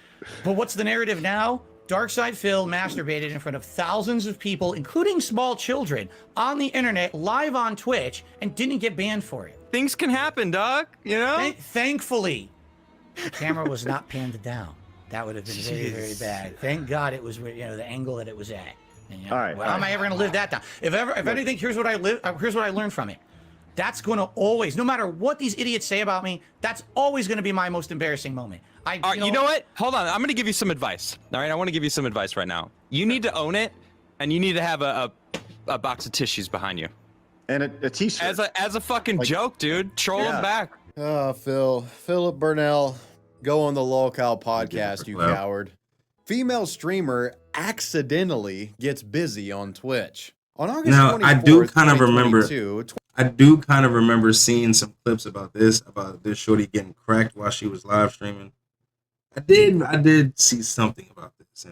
But what's the narrative now? Darkside Phil masturbated in front of thousands of people, including small children, on the internet, live on Twitch, and didn't get banned for it. Things can happen, dog. You know? Thankfully, the camera was not panned down. That would have been very, very bad. Thank God it was, you know, the angle that it was at. You know, how am I ever going to live that down? If anything, here's what I learned from it. That's going to always, no matter what these idiots say about me, that's always going to be my most embarrassing moment. You know what? Hold on. I'm going to give you some advice. All right. I want to give you some advice right now. You need to own it, and you need to have a box of tissues behind you. And a t-shirt. As a fucking joke, dude. Troll them back. Oh, Philip Burnell, go on the Lolcow podcast, you coward. Female streamer accidentally gets busy on Twitch. On August 24th, I do kind of remember seeing some clips about this shorty getting cracked while she was live streaming. I did see something about this,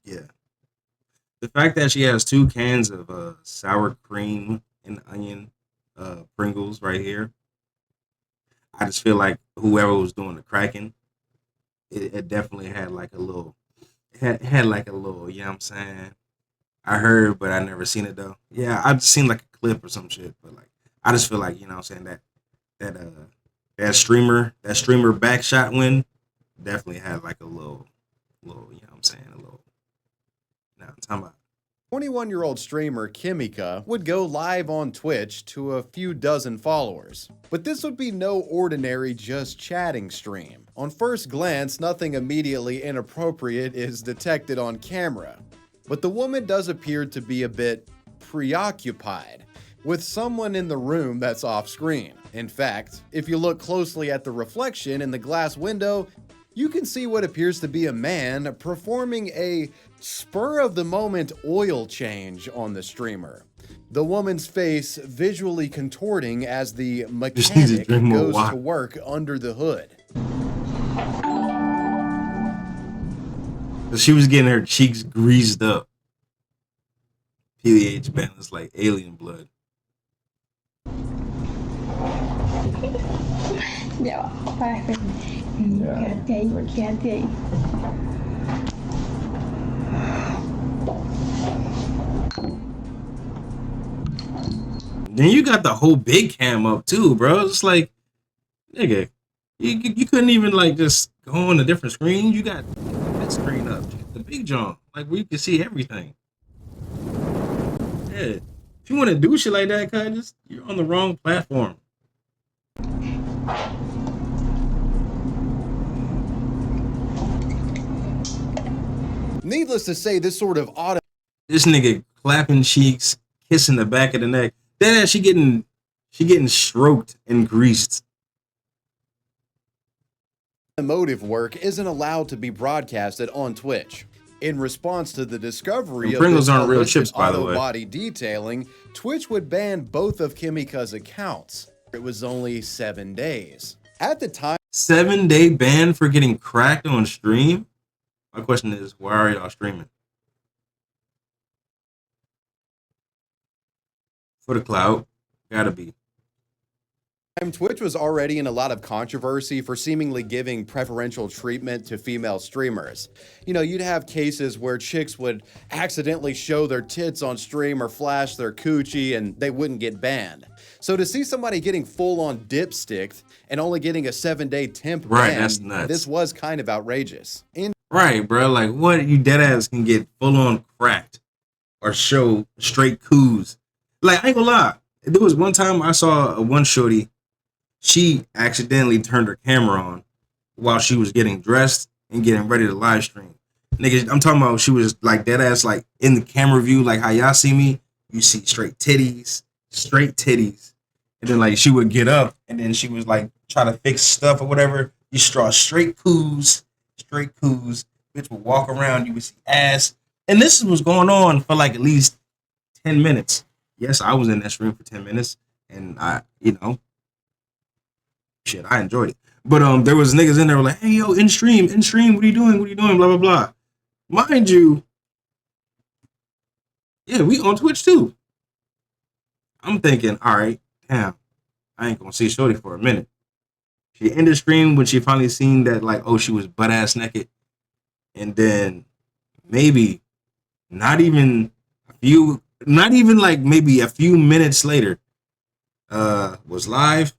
Yeah. The fact that she has 2 cans of sour cream and onion Pringles right here, I just feel like whoever was doing the cracking, it definitely had like a little, had like a little, you know what I'm saying? I heard, but I never seen it though. Yeah, I've seen like a clip or some shit, but like I just feel like, you know what I'm saying, that streamer back shot win definitely had like a little, you know what I'm saying, a little. Now I'm talking about 21-year-old streamer Kimika would go live on Twitch to a few dozen followers. But this would be no ordinary just chatting stream. On first glance, nothing immediately inappropriate is detected on camera. But the woman does appear to be a bit preoccupied with someone in the room that's off screen. In fact, if you look closely at the reflection in the glass window, you can see what appears to be a man performing a spur-of-the-moment oil change on the streamer. The woman's face visually contorting as the mechanic goes to work under the hood. She was getting her cheeks greased up. PDH balance like alien blood. Then you got the whole big cam up too, bro. It's like, nigga, you couldn't even like just go on a different screen. You got that screen up, the big jump, like where you can see everything. Yeah, if you want to do shit like that, just you're on the wrong platform. Needless to say, this sort of this nigga clapping cheeks, kissing the back of the neck. Then she getting stroked and greased. emotive work isn't allowed to be broadcasted on Twitch. In response to the discovery of Pringles this aren't real illicit chips, by the auto way. body detailing, Twitch would ban both of Kimika's accounts. It was only 7 days. At the time, 7-day ban for getting cracked on stream? My question is, why are y'all streaming? For the clout, gotta be. Twitch was already in a lot of controversy for seemingly giving preferential treatment to female streamers. You know, you'd have cases where chicks would accidentally show their tits on stream or flash their coochie and they wouldn't get banned. So to see somebody getting full-on dipsticked and only getting a 7-day temp ban, that's nuts. This was kind of outrageous. Right, bro. Like, what? You deadass can get full-on cracked or show straight coos. Like, I ain't gonna lie. There was one time I saw one shorty. She accidentally turned her camera on while she was getting dressed and getting ready to live stream. Nigga, I'm talking about she was like dead ass, like in the camera view, like how y'all see me. You see straight titties. And then like she would get up and then she was like try to fix stuff or whatever. You draw straight coos. Bitch would walk around, you would see ass. And this was going on for like at least 10 minutes. Yes, I was in that stream for 10 minutes and I enjoyed it. But there was niggas in there like, hey yo, in stream, what are you doing? Blah blah blah. Mind you, yeah, we on Twitch too. I'm thinking, all right, damn, I ain't gonna see shorty for a minute. She ended stream when she finally seen that like, oh, she was butt ass naked, and then maybe not even maybe a few minutes later, was live.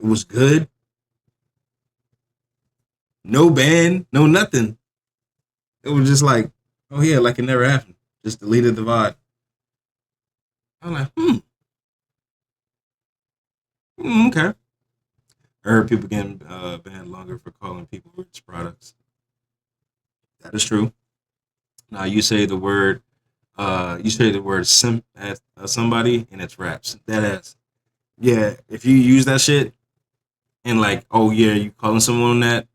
It was good. No ban, no nothing. It was just like, oh yeah, like it never happened. Just deleted the VOD. I'm like, okay. I heard people getting banned longer for calling people rich products. That is true. Now you say the word simp at somebody and it's raps. That ass. Yeah, if you use that shit and like, oh yeah, you calling someone that,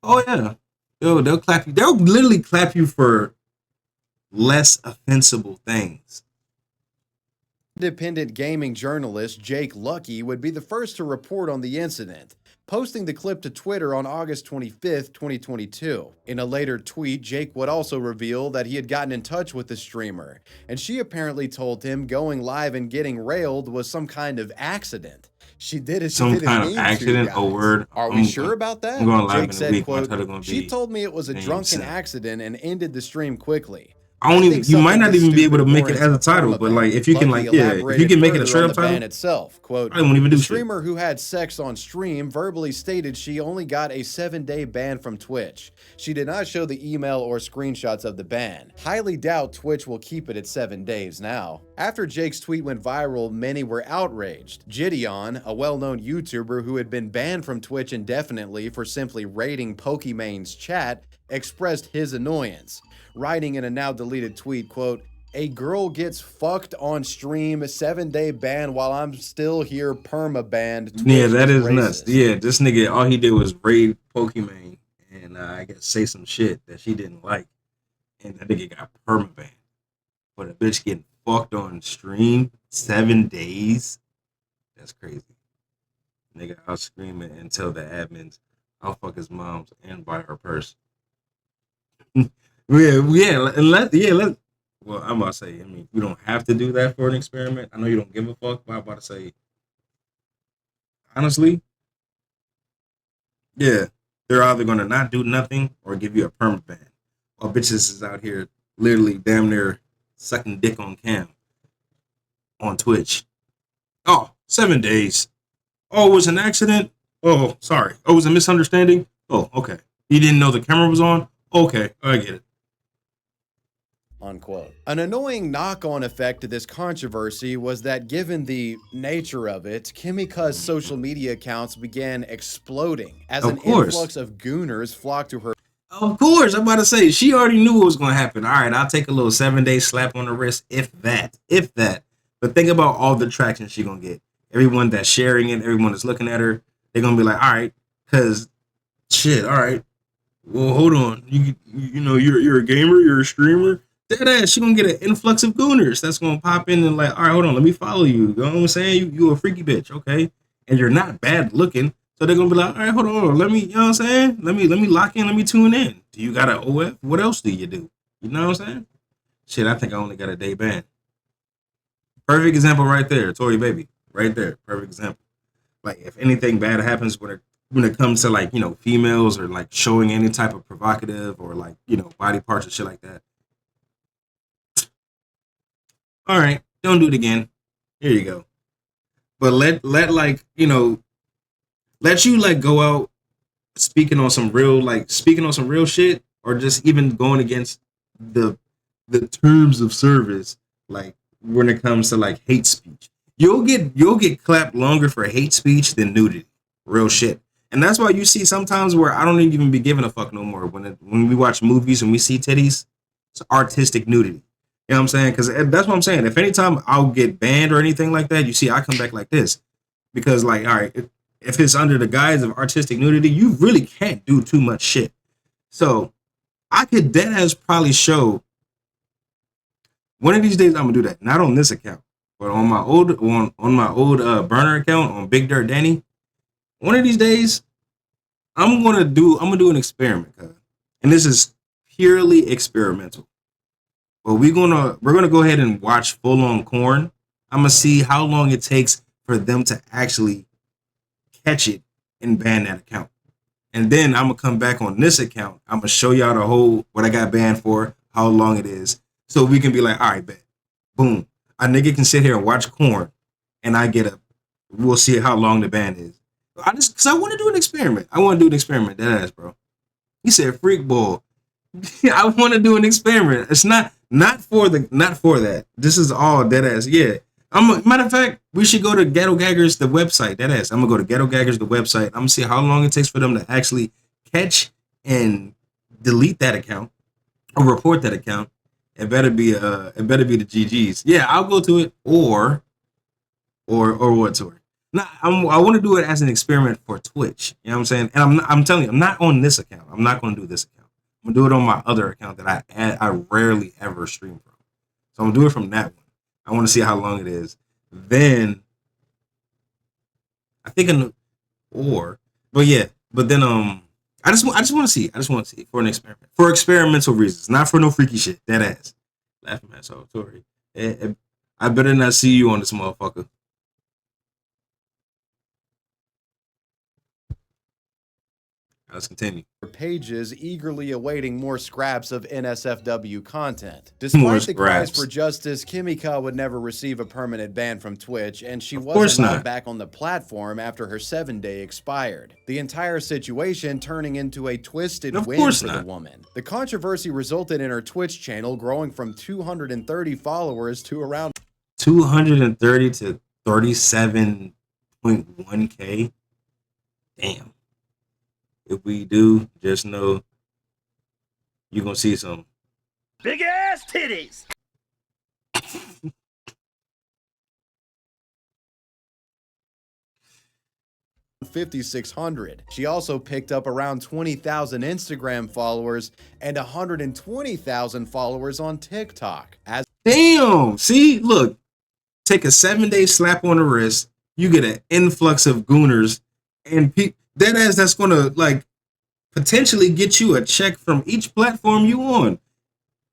oh yeah, yo, they'll clap you. They'll literally clap you for less offensible things. Independent gaming journalist Jake Lucky would be the first to report on the incident, posting the clip to Twitter on August 25th, 2022. In a later tweet, Jake would also reveal that he had gotten in touch with the streamer, and she apparently told him going live and getting railed was some kind of accident. She did it. Some kind of accident. A word. Are we sure about that? I'm going live Jake in a said, week. quote, she told me it was a drunken accident and ended the stream quickly. I don't even. You might not even be able to make it as a title, but like if you can, like, yeah, if you can make it a straight up title. Itself, quote, I won't even do the shit. streamer who had sex on stream verbally stated she only got a 7-day ban from Twitch. She did not show the email or screenshots of the ban. Highly doubt Twitch will keep it at 7 days now. After Jake's tweet went viral, many were outraged. Gideon, a well-known YouTuber who had been banned from Twitch indefinitely for simply raiding Pokemon's chat, expressed his annoyance, writing in a now deleted tweet, quote, a girl gets fucked on stream, 7-day ban while I'm still here perma-banned. Yeah, that is nuts. Yeah, this nigga, all he did was raid Pokemon and I guess say some shit that she didn't like. And that nigga got perma-banned. But a bitch getting fucked on stream 7 days? That's crazy. Nigga, I'll scream it and tell the admins I'll fuck his mom's and buy her purse. Let's. Well, I'm about to say, I mean, we don't have to do that for an experiment. I know you don't give a fuck, but I'm about to say, honestly, yeah, they're either going to not do nothing or give you a perma ban. While bitches is out here literally damn near sucking dick on cam on Twitch. Oh, 7 days. Oh, it was an accident? Oh, sorry. Oh, it was a misunderstanding? Oh, okay. You didn't know the camera was on? Okay, I get it. Unquote. An annoying knock-on effect to this controversy was that given the nature of it, Kimika's social media accounts began exploding as an influx of gooners flocked to her. Of course, I'm about to say, she already knew what was going to happen. All right, I'll take a little 7-day slap on the wrist, if that. But think about all the traction she's going to get. Everyone that's sharing it, everyone that's looking at her, they're going to be like, all right, because shit, all right. Well, hold on. You know, you're a gamer, you're a streamer. That ass, she gonna get an influx of gooners that's gonna pop in and like, all right, hold on, let me follow you. You know what I'm saying? You a freaky bitch, okay? And you're not bad looking, so they're gonna be like, all right, hold on, let me, you know what I'm saying? Let me lock in, let me tune in. Do you got an OF? What else do you do? You know what I'm saying? Shit, I think I only got a day ban. Perfect example right there, Tori Baby, right there, perfect example. Like if anything bad happens when it comes to like, you know, females or like showing any type of provocative or like, you know, body parts and shit like that. All right, don't do it again. Here you go. But let like, you know, let you like go out speaking on some real shit, or just even going against the terms of service, like when it comes to like hate speech. You'll get clapped longer for hate speech than nudity. Real shit. And that's why you see sometimes where I don't even be giving a fuck no more when we watch movies and we see titties, it's artistic nudity. You know what I'm saying? Because that's what I'm saying. If anytime I'll get banned or anything like that, you see, I come back like this. Because, like, all right, if it's under the guise of artistic nudity, you really can't do too much shit. So, I could deadass probably show, one of these days I'm going to do that. Not on this account, but on my old burner account, on Big Dirt Danny. One of these days, I'm going to do an experiment. And this is purely experimental. But we're gonna go ahead and watch full on corn. I'm gonna see how long it takes for them to actually catch it and ban that account. And then I'm gonna come back on this account. I'm gonna show y'all the whole what I got banned for, how long it is, so we can be like, all right, bet, boom. A nigga can sit here and watch corn, and we'll see how long the ban is. Because I want to do an experiment. That ass, bro. He said freak ball. I want to do an experiment. It's not for that. This is all dead ass. Yeah. Matter of fact, we should go to Ghetto Gaggers, the website. Dead ass. I'm gonna go to Ghetto Gaggers, the website. I'm gonna see how long it takes for them to actually catch and delete that account or report that account. It better be the GGs. Yeah, I'll go to it or what to it. No, I want to do it as an experiment for Twitch. You know what I'm saying? And I'm telling you, I'm not on this account. I'm not going to do this account. I'm going to do it on my other account that I rarely ever stream from. So I'm going to do it from that one. I want to see how long it is. Then I think But yeah, but then I just want to see. I just want to see for an experiment, for experimental reasons, not for no freaky shit. That ass. Laughing at so Tori. I better not see you on this motherfucker. Let's continue. Pages eagerly awaiting more scraps of NSFW content. Despite the cries for justice, Kimika would never receive a permanent ban from Twitch, and she wasn't allowed back on the platform after her 7-day expired. The entire situation turning into a twisted win for the woman. The controversy resulted in her Twitch channel growing from 230 followers to around 230 to 37.1K. Damn. If we do, just know you're gonna see some big ass titties. $5,600. She also picked up around 20,000 Instagram followers and 120,000 followers on TikTok. Damn! See, look, take a 7-day slap on the wrist, you get an influx of gooners, and that's gonna like potentially get you a check from each platform you on.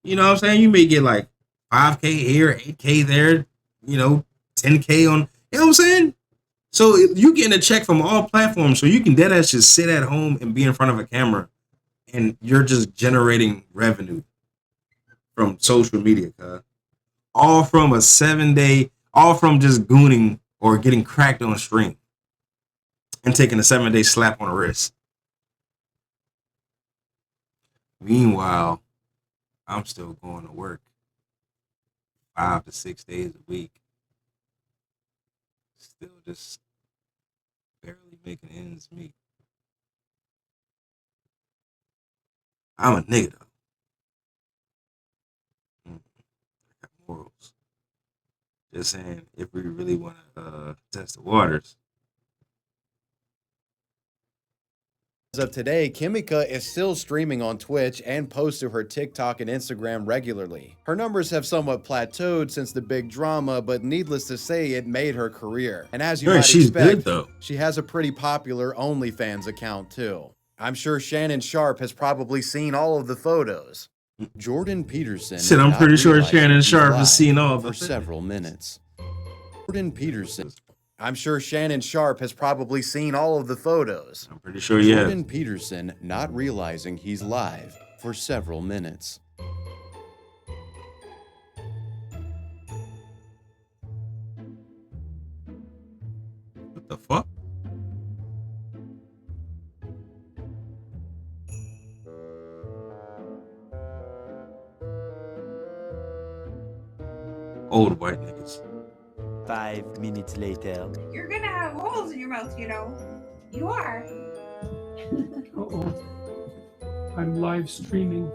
You know what I'm saying? You may get like 5K here, 8K there, 10K on. You know what I'm saying? So you getting a check from all platforms, so you can deadass just sit at home and be in front of a camera, and you're just generating revenue from social media, all from a 7-day, all from just gooning or getting cracked on stream and taking a 7-day slap on the wrist. Meanwhile, I'm still going to work 5 to 6 days a week. Still just barely making ends meet. I'm a nigga though. I got morals. Just saying, if we really want to test the waters. As of today, Kimika is still streaming on Twitch and posts to her TikTok and Instagram regularly. Her numbers have somewhat plateaued since the big drama, but needless to say, it made her career. And as you might expect, she has a pretty popular OnlyFans account too. I'm sure Shannon Sharp has probably seen all of the photos. Jordan Peterson. Shit, I'm pretty sure Shannon Sharp has seen all of them for several minutes. Jordan Peterson. I'm sure Shannon Sharp has probably seen all of the photos. I'm pretty sure, yeah. Jordan Peterson not realizing he's live for several minutes. What the fuck? Old white niggas. 5 minutes later. You're gonna have holes in your mouth, you know. You are. Uh-oh. I'm live streaming.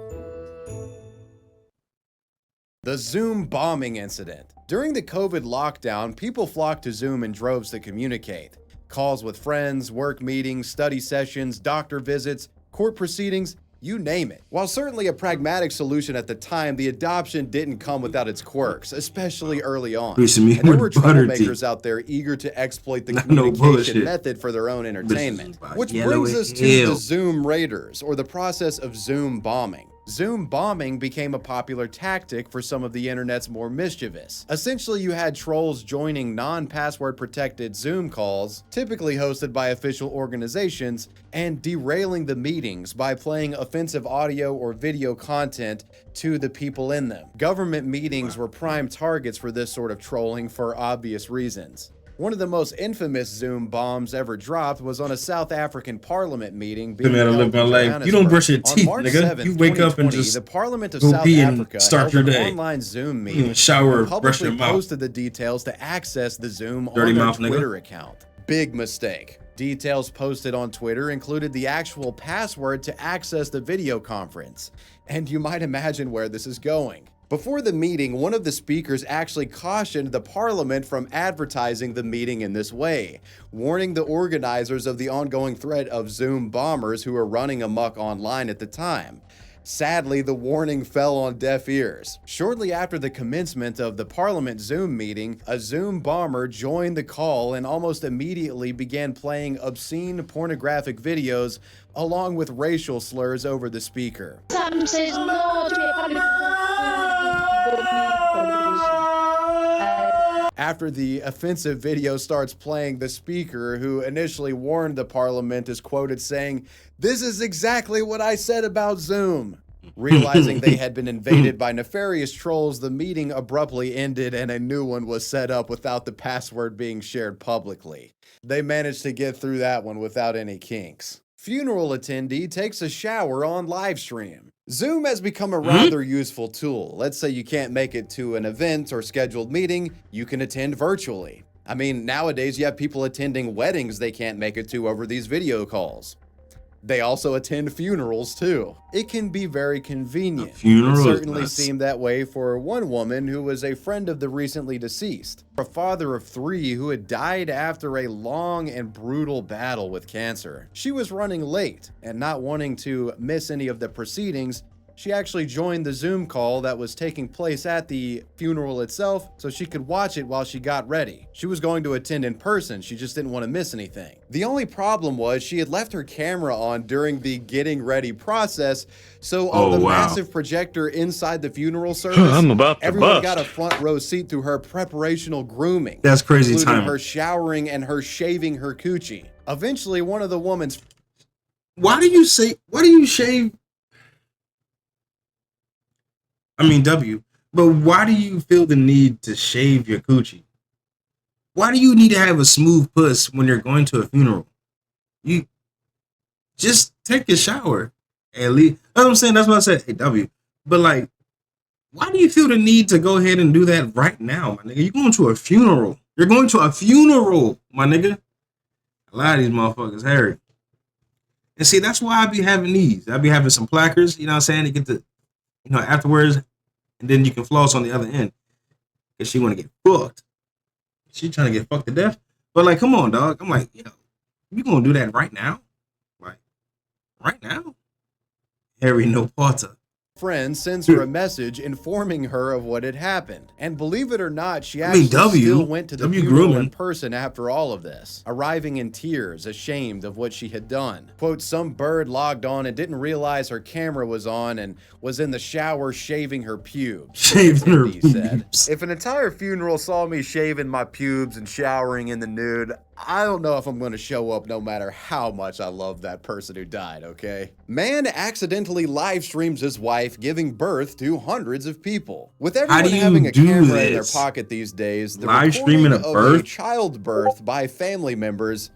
The Zoom bombing incident. During the COVID lockdown, people flocked to Zoom in droves to communicate. Calls with friends, work meetings, study sessions, doctor visits, court proceedings, you name it. While certainly a pragmatic solution at the time, the adoption didn't come without its quirks, especially early on. And there were troublemakers out there eager to exploit the communication method for their own entertainment. Which brings us to the Zoom raiders, or the process of Zoom bombing. Zoom bombing became a popular tactic for some of the internet's more mischievous. Essentially, you had trolls joining non-password protected Zoom calls, typically hosted by official organizations, and derailing the meetings by playing offensive audio or video content to the people in them. Government meetings were prime targets for this sort of trolling for obvious reasons. One of the most infamous Zoom bombs ever dropped was on a South African parliament meeting being held in Johannesburg. You don't brush your teeth, on March nigga. 7th, You wake up and just the Parliament of go South pee Africa and start held your an day. online Zoom You meeting shower, and brush your publicly mouth. posted the details to access the Zoom Dirty on their mouth, nigga. Twitter account. Big mistake. Details posted on Twitter included the actual password to access the video conference. And you might imagine where this is going. Before the meeting, one of the speakers actually cautioned the parliament from advertising the meeting in this way, warning the organizers of the ongoing threat of Zoom bombers who were running amok online at the time. Sadly, the warning fell on deaf ears. Shortly after the commencement of the Parliament Zoom meeting, a Zoom bomber joined the call and almost immediately began playing obscene pornographic videos along with racial slurs over the speaker. After the offensive video starts playing, the speaker, who initially warned the parliament, is quoted saying, "This is exactly what I said about Zoom." Realizing they had been invaded by nefarious trolls, the meeting abruptly ended and a new one was set up without the password being shared publicly. They managed to get through that one without any kinks. Funeral attendee takes a shower on live stream. Zoom has become a rather useful tool. Let's say you can't make it to an event or scheduled meeting, you can attend virtually. I mean, nowadays you have people attending weddings they can't make it to over these video calls. They also attend funerals too. It can be very convenient. It certainly seemed that way for one woman who was a friend of the recently deceased, a father of 3 who had died after a long and brutal battle with cancer. She was running late and not wanting to miss any of the proceedings. She actually joined the Zoom call that was taking place at the funeral itself so she could watch it while she got ready. She was going to attend in person, she just didn't want to miss anything. The only problem was she had left her camera on during the getting ready process, so on the massive projector inside the funeral service, everyone got a front row seat through her preparational grooming. That's crazy including timing. her showering and her shaving her coochie. Eventually, one of the woman's... Why do you shave? I mean, but why do you feel the need to shave your coochie? Why do you need to have a smooth puss when you're going to a funeral? You just take a shower. At least, that's what I'm saying. That's what I said. Hey, W. But like, why do you feel the need to go ahead and do that right now, my nigga? You're going to a funeral. You're going to a funeral, my nigga. A lot of these motherfuckers hairy. And see, that's why I be having these. I be having some placards, you know what I'm saying, to get the, afterwards, and then you can floss on the other end. Because she want to get fucked. She trying to get fucked to death. But like, come on, dog. I'm like, you gonna do that right now? Like, right now? Harry no Potter. Friend sends her a message informing her of what had happened. And believe it or not, she actually still went to the funeral in person after all of this, arriving in tears, ashamed of what she had done. Quote, some bird logged on and didn't realize her camera was on and was in the shower shaving her pubes. Shaving her pubes. Said. pubes. If an entire funeral saw me shaving my pubes and showering in the nude, I don't know if I'm going to show up no matter how much I love that person who died, okay? Man accidentally live streams his wife giving birth to hundreds of people. With everyone having a camera in their pocket these days, the live streaming of a childbirth by family members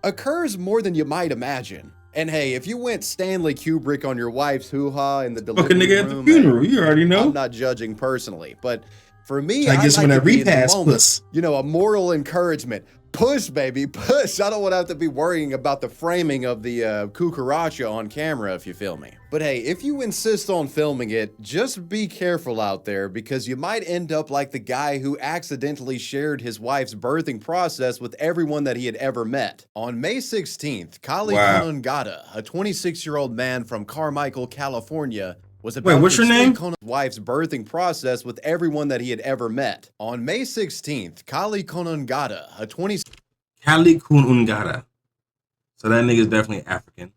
occurs more than you might imagine. And hey, if you went Stanley Kubrick on your wife's hoo-ha in the delivery room, at the funeral, you already know. I'm not judging personally, but for me, I I guess like when to I be in the repass moment. puss. A moral encouragement. Push, baby, push. I don't want to have to be worrying about the framing of the cucaracha on camera, if you feel me. But hey, if you insist on filming it, just be careful out there because you might end up like the guy who accidentally shared his wife's birthing process with everyone that he had ever met. On May 16th, Kali Kanungata, a 26-year-old man from Carmichael, California, was about what's to your name? explain his wife's birthing process with everyone that he had ever met. On May 16th, Kali Kanungata, a 26 Kali Kanungata. So that nigga's definitely African.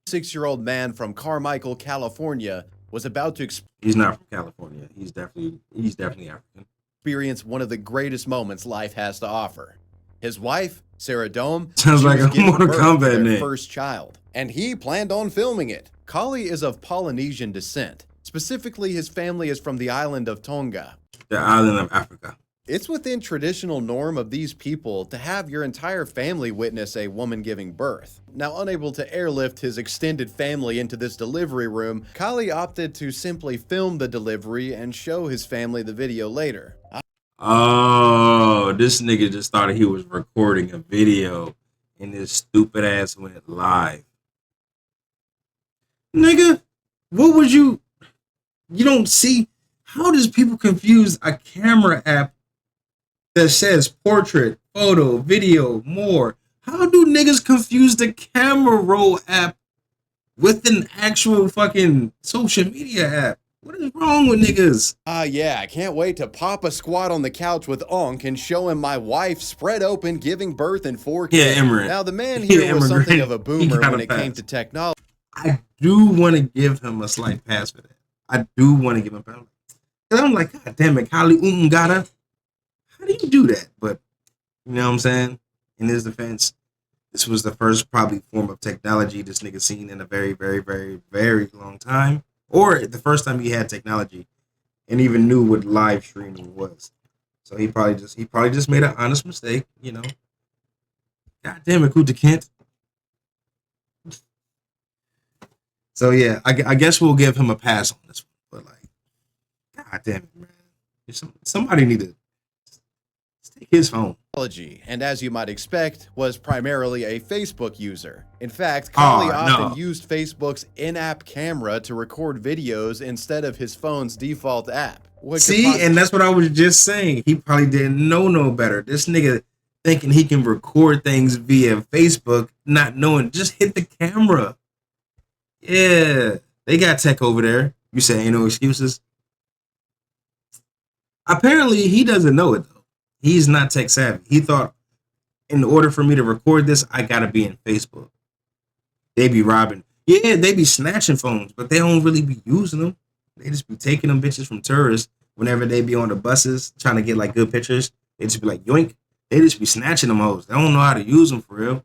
6-year-old man from Carmichael, California, was about to He's not from California. He's definitely African. Experience one of the greatest moments life has to offer. His wife, Sarah Dome, Sounds like a Mortal birth to Kombat their name. first child, and he planned on filming it. Kali is of Polynesian descent. Specifically, his family is from the island of Tonga. The island of Africa. It's within traditional norm of these people to have your entire family witness a woman giving birth. Now, unable to airlift his extended family into this delivery room, Kali opted to simply film the delivery and show his family the video later. Oh, this nigga just thought he was recording a video and his stupid ass went live. Nigga, what would you don't see? How does people confuse a camera app that says portrait, photo, video, more? How do niggas confuse the camera roll app with an actual fucking social media app. What is wrong with niggas? Yeah, I can't wait to pop a squat on the couch with Onk and show him my wife spread open giving birth in 4K. Yeah, Emmerich. Now, the man here was something of a boomer when it came pass. to technology. I do want to give him a slight pass for that. I do want to give him a pass. And I'm like, God damn it, Kali Ungara. How do you do that? But, you know what I'm saying? In his defense, this was the first probably form of technology this nigga seen in a very, very, very, very long time. Or the first time he had technology and even knew what live streaming was. So he probably just made an honest mistake, you know. God damn it, Kuta Kent. So yeah, I guess we'll give him a pass on this one. But like, God damn it, man. Somebody need to take his phone. And as you might expect, was primarily a Facebook user. In fact, Kali often used Facebook's in-app camera to record videos instead of his phone's default app. See, and that's what I was just saying. He probably didn't know no better. This nigga thinking he can record things via Facebook, not knowing, just hit the camera. Yeah, they got tech over there. You say ain't no excuses? Apparently, he doesn't know it, though. He's not tech savvy. He thought, in order for me to record this, I gotta be in Facebook. They be robbing. Yeah, they be snatching phones, but they don't really be using them. They just be taking them bitches from tourists whenever they be on the buses trying to get like good pictures. They just be like, yoink. They just be snatching them hoes. They don't know how to use them for real.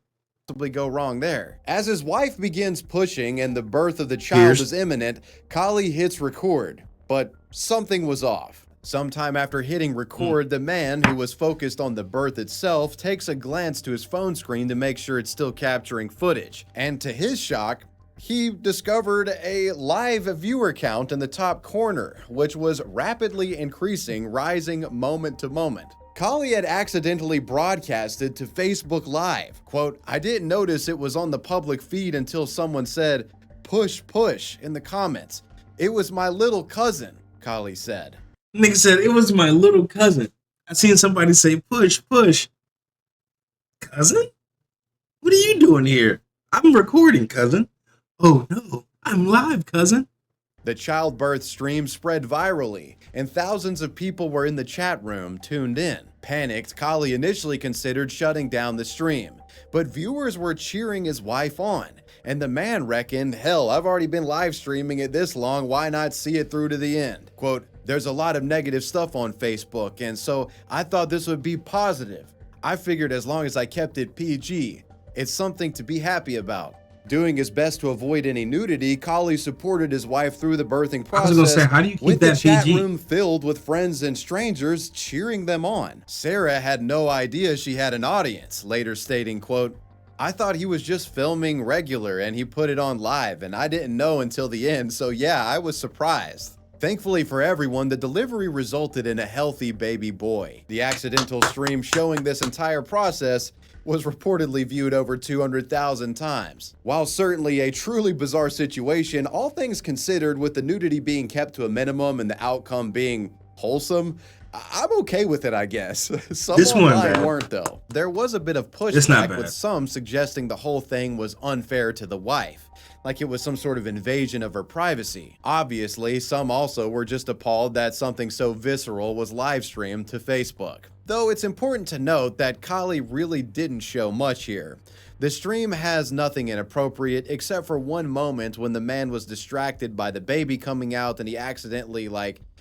Go wrong there. As his wife begins pushing and the birth of the child is imminent, Kali hits record, but something was off. Sometime after hitting record, the man, who was focused on the birth itself, takes a glance to his phone screen to make sure it's still capturing footage. And to his shock, he discovered a live viewer count in the top corner, which was rapidly increasing, rising moment to moment. Kali had accidentally broadcasted to Facebook Live. Quote, I didn't notice it was on the public feed until someone said, push, push, in the comments. It was my little cousin, Kali said. Nigga said, it was my little cousin. I seen somebody say, push, push. Cousin? What are you doing here? I'm recording, cousin. Oh no, I'm live, cousin. The childbirth stream spread virally, and thousands of people were in the chat room tuned in. Panicked, Kali initially considered shutting down the stream, but viewers were cheering his wife on, and the man reckoned, hell, I've already been live streaming it this long, why not see it through to the end? Quote, there's a lot of negative stuff on Facebook, and so I thought this would be positive. I figured as long as I kept it PG, it's something to be happy about. Doing his best to avoid any nudity, Kali supported his wife through the birthing process. I was gonna say, how do you keep with that the chat PG? room filled with friends and strangers cheering them on. Sarah had no idea she had an audience, later stating, quote, I thought he was just filming regular and he put it on live and I didn't know until the end, so yeah, I was surprised. Thankfully for everyone, the delivery resulted in a healthy baby boy. The accidental stream showing this entire process was reportedly viewed over 200,000 times. While certainly a truly bizarre situation, all things considered, with the nudity being kept to a minimum and the outcome being wholesome, I'm okay with it, I guess. Some This one online bad. weren't, though. There was a bit of It's not pushback, bad. with some suggesting the whole thing was unfair to the wife, like it was some sort of invasion of her privacy. Obviously, some also were just appalled that something so visceral was live streamed to Facebook. Though it's important to note that Kali really didn't show much here. The stream has nothing inappropriate except for one moment when the man was distracted by the baby coming out and he accidentally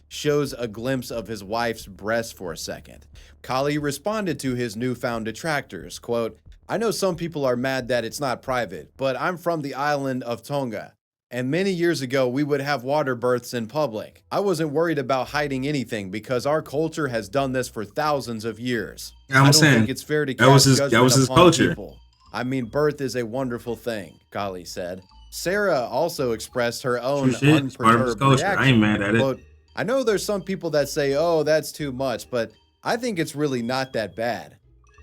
shows a glimpse of his wife's breast for a second. Kali responded to his newfound detractors, quote, I know some people are mad that it's not private, but I'm from the island of Tonga. And many years ago, we would have water births in public. I wasn't worried about hiding anything because our culture has done this for thousands of years. I'm I don't saying, think it's fair to that was cast his judgment upon culture. people. I mean, birth is a wonderful thing, Kali said. Sarah also expressed her own True shit. It's part of his unperturbed culture. reaction. I ain't mad at it. Quote, I know there's some people that say, oh, that's too much, but I think it's really not that bad.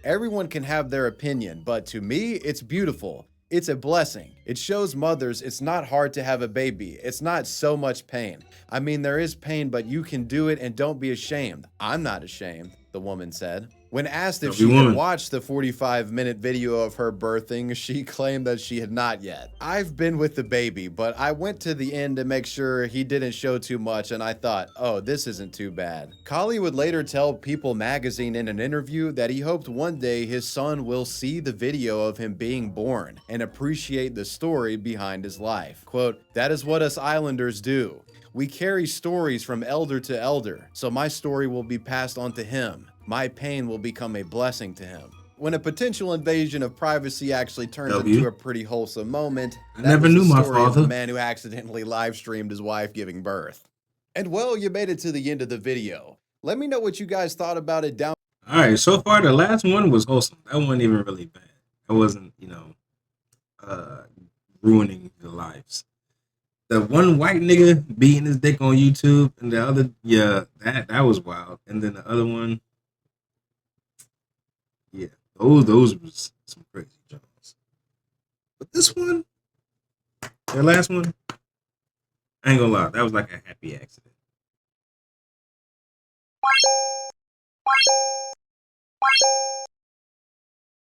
Everyone can have their opinion, but to me, it's beautiful. It's a blessing. It shows mothers it's not hard to have a baby. It's not so much pain. I mean, there is pain, but you can do it and don't be ashamed. I'm not ashamed, the woman said. When asked if she had watched the 45-minute video of her birthing, she claimed that she had not yet. I've been with the baby, but I went to the end to make sure he didn't show too much, and I thought, oh, this isn't too bad. Kali would later tell People magazine in an interview that he hoped one day his son will see the video of him being born and appreciate the story behind his life. Quote, "That is what us Islanders do. We carry stories from elder to elder, so my story will be passed on to him. My pain will become a blessing to him." When a potential invasion of privacy actually turns into a pretty wholesome moment, I never knew my story of father. the man who accidentally live streamed his wife giving birth. And well, you made it to the end of the video. Let me know what you guys thought about it down. All right, so far the last one was wholesome. That wasn't even really bad. That wasn't, ruining the lives. The one white nigga beating his dick on YouTube, and the other, that was wild. And then the other one, yeah, those was some crazy jokes. But this one, the last one, I ain't gonna lie, that was like a happy accident.